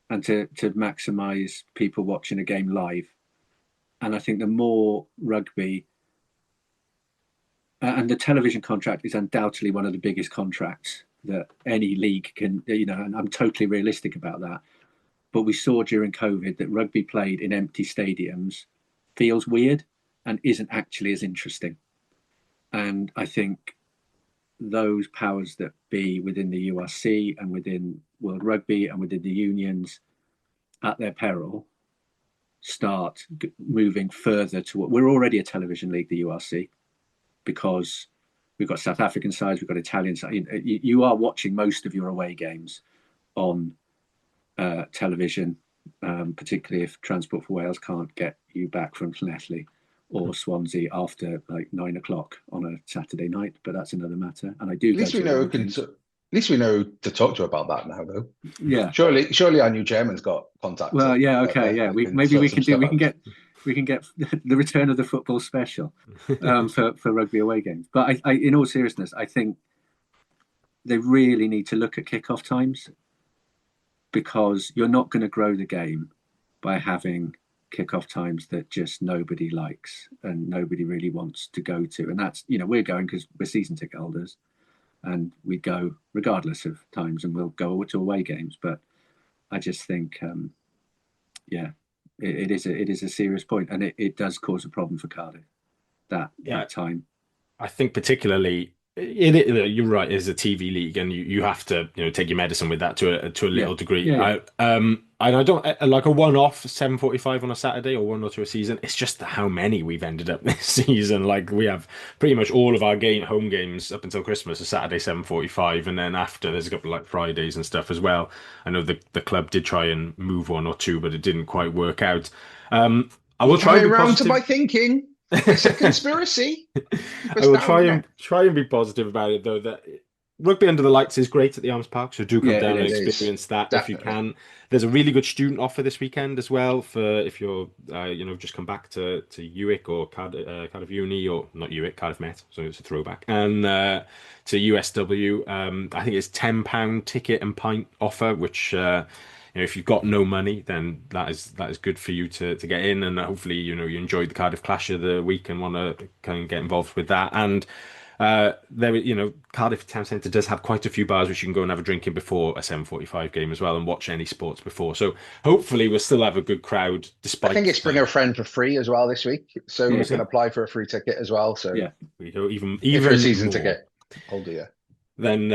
and to maximise people watching a game live. And I think the more rugby, and the television contract is undoubtedly one of the biggest contracts that any league can, and I'm totally realistic about that. But we saw during COVID that rugby played in empty stadiums feels weird and isn't actually as interesting. And I think those powers that be within the URC and within World Rugby and within the unions, at their peril, start moving further to what we're already a television league, the URC, because we've got South African sides, we've got Italian sides. You are watching most of your away games on television, particularly if Transport for Wales can't get you back from Llanelli or Swansea after like 9 o'clock on a Saturday night. But that's another matter. And I do. At least we know to talk to about that now, though. Yeah. Surely our new chairman's got contact. Well, yeah, okay, yeah. We can get the return of the football special for rugby away games. But I, in all seriousness, I think they really need to look at kickoff times, because you're not going to grow the game by having kickoff times that just nobody likes and nobody really wants to go to. And that's, we're going because we're season ticket holders and we go regardless of times, and we'll go to away games. But I just think, It is a serious point, and it does cause a problem for Cardiff. That time. I think particularly, you're right. It's a TV league, and you have to take your medicine with that to a little degree. Yeah. I don't like a one-off 7:45 on a Saturday or one or two a season. It's just how many we've ended up this season. Like, we have pretty much all of our home games up until Christmas are Saturday 7:45, and then after there's a couple like Fridays and stuff as well. I know the club did try and move one or two, but it didn't quite work out. I will try and be around positive. to my thinking. It's a conspiracy. I will try and be positive about it, though. That Rugby Under the Lights is great at the Arms Park, so do come down and experience that if you can. There's a really good student offer this weekend as well for if you're just come back to UWIC or Cardiff Uni, or not UWIC, Cardiff Met, so it's a throwback, and to USW. I think it's £10 ticket and pint offer, which if you've got no money, then that is good for you to get in, and hopefully you enjoyed the Cardiff Clash of the week and want to kind of get involved with that. And Cardiff Town Centre does have quite a few bars which you can go and have a drink in before a 7:45 game as well, and watch any sports before. So hopefully we'll still have a good crowd. Despite I think it's bring a friend for free as well this week, so you can apply for a free ticket as well. So even for a season more, ticket, oh dear. Then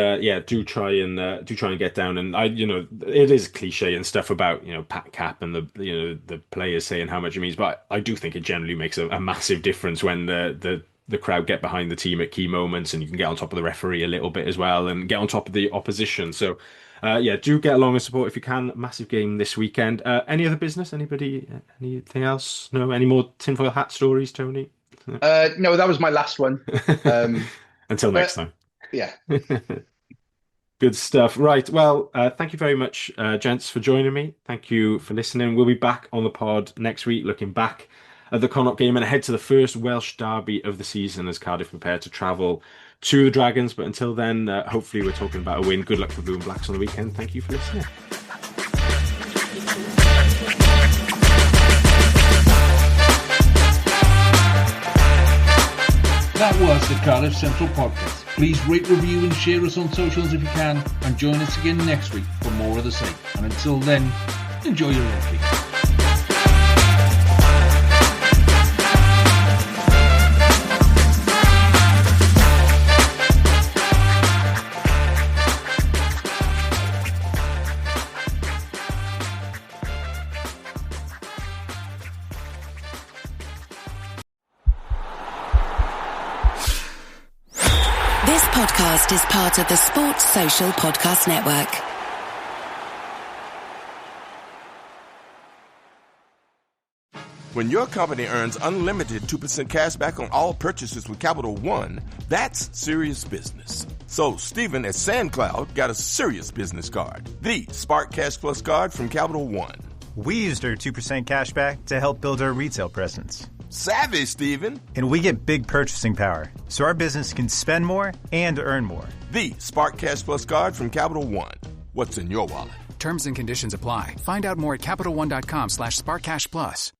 do try and get down. And it is cliche and stuff about Pat Cap and the players saying how much it means, but I do think it generally makes a massive difference when the crowd get behind the team at key moments, and you can get on top of the referee a little bit as well, and get on top of the opposition. So do get along and support if you can. Massive game this weekend. Any other business? Anybody? Anything else? No. Any more tinfoil hat stories, Tony? No, that was my last one. Until next time. Yeah. Good stuff. Right. Well, thank you very much, gents, for joining me. Thank you for listening. We'll be back on the pod next week, looking back at the Connacht game and ahead to the first Welsh derby of the season as Cardiff prepare to travel to the Dragons. But until then, hopefully we're talking about a win. Good luck for Blue and Blacks on the weekend. Thank you for listening. That was the Cardiff Central podcast. Please rate, review and share us on socials if you can, and join us again next week for more of the same. And until then, enjoy your rugby. This podcast is part of the Sports Social Podcast Network. When your company earns unlimited 2% cash back on all purchases with Capital One, that's serious business. So Stephen at SandCloud got a serious business card, the Spark Cash Plus card from Capital One. We used our 2% cash back to help build our retail presence. Savvy, Stephen. And we get big purchasing power, so our business can spend more and earn more. The Spark Cash Plus card from Capital One. What's in your wallet? Terms and conditions apply. Find out more at CapitalOne.com/SparkCashPlus.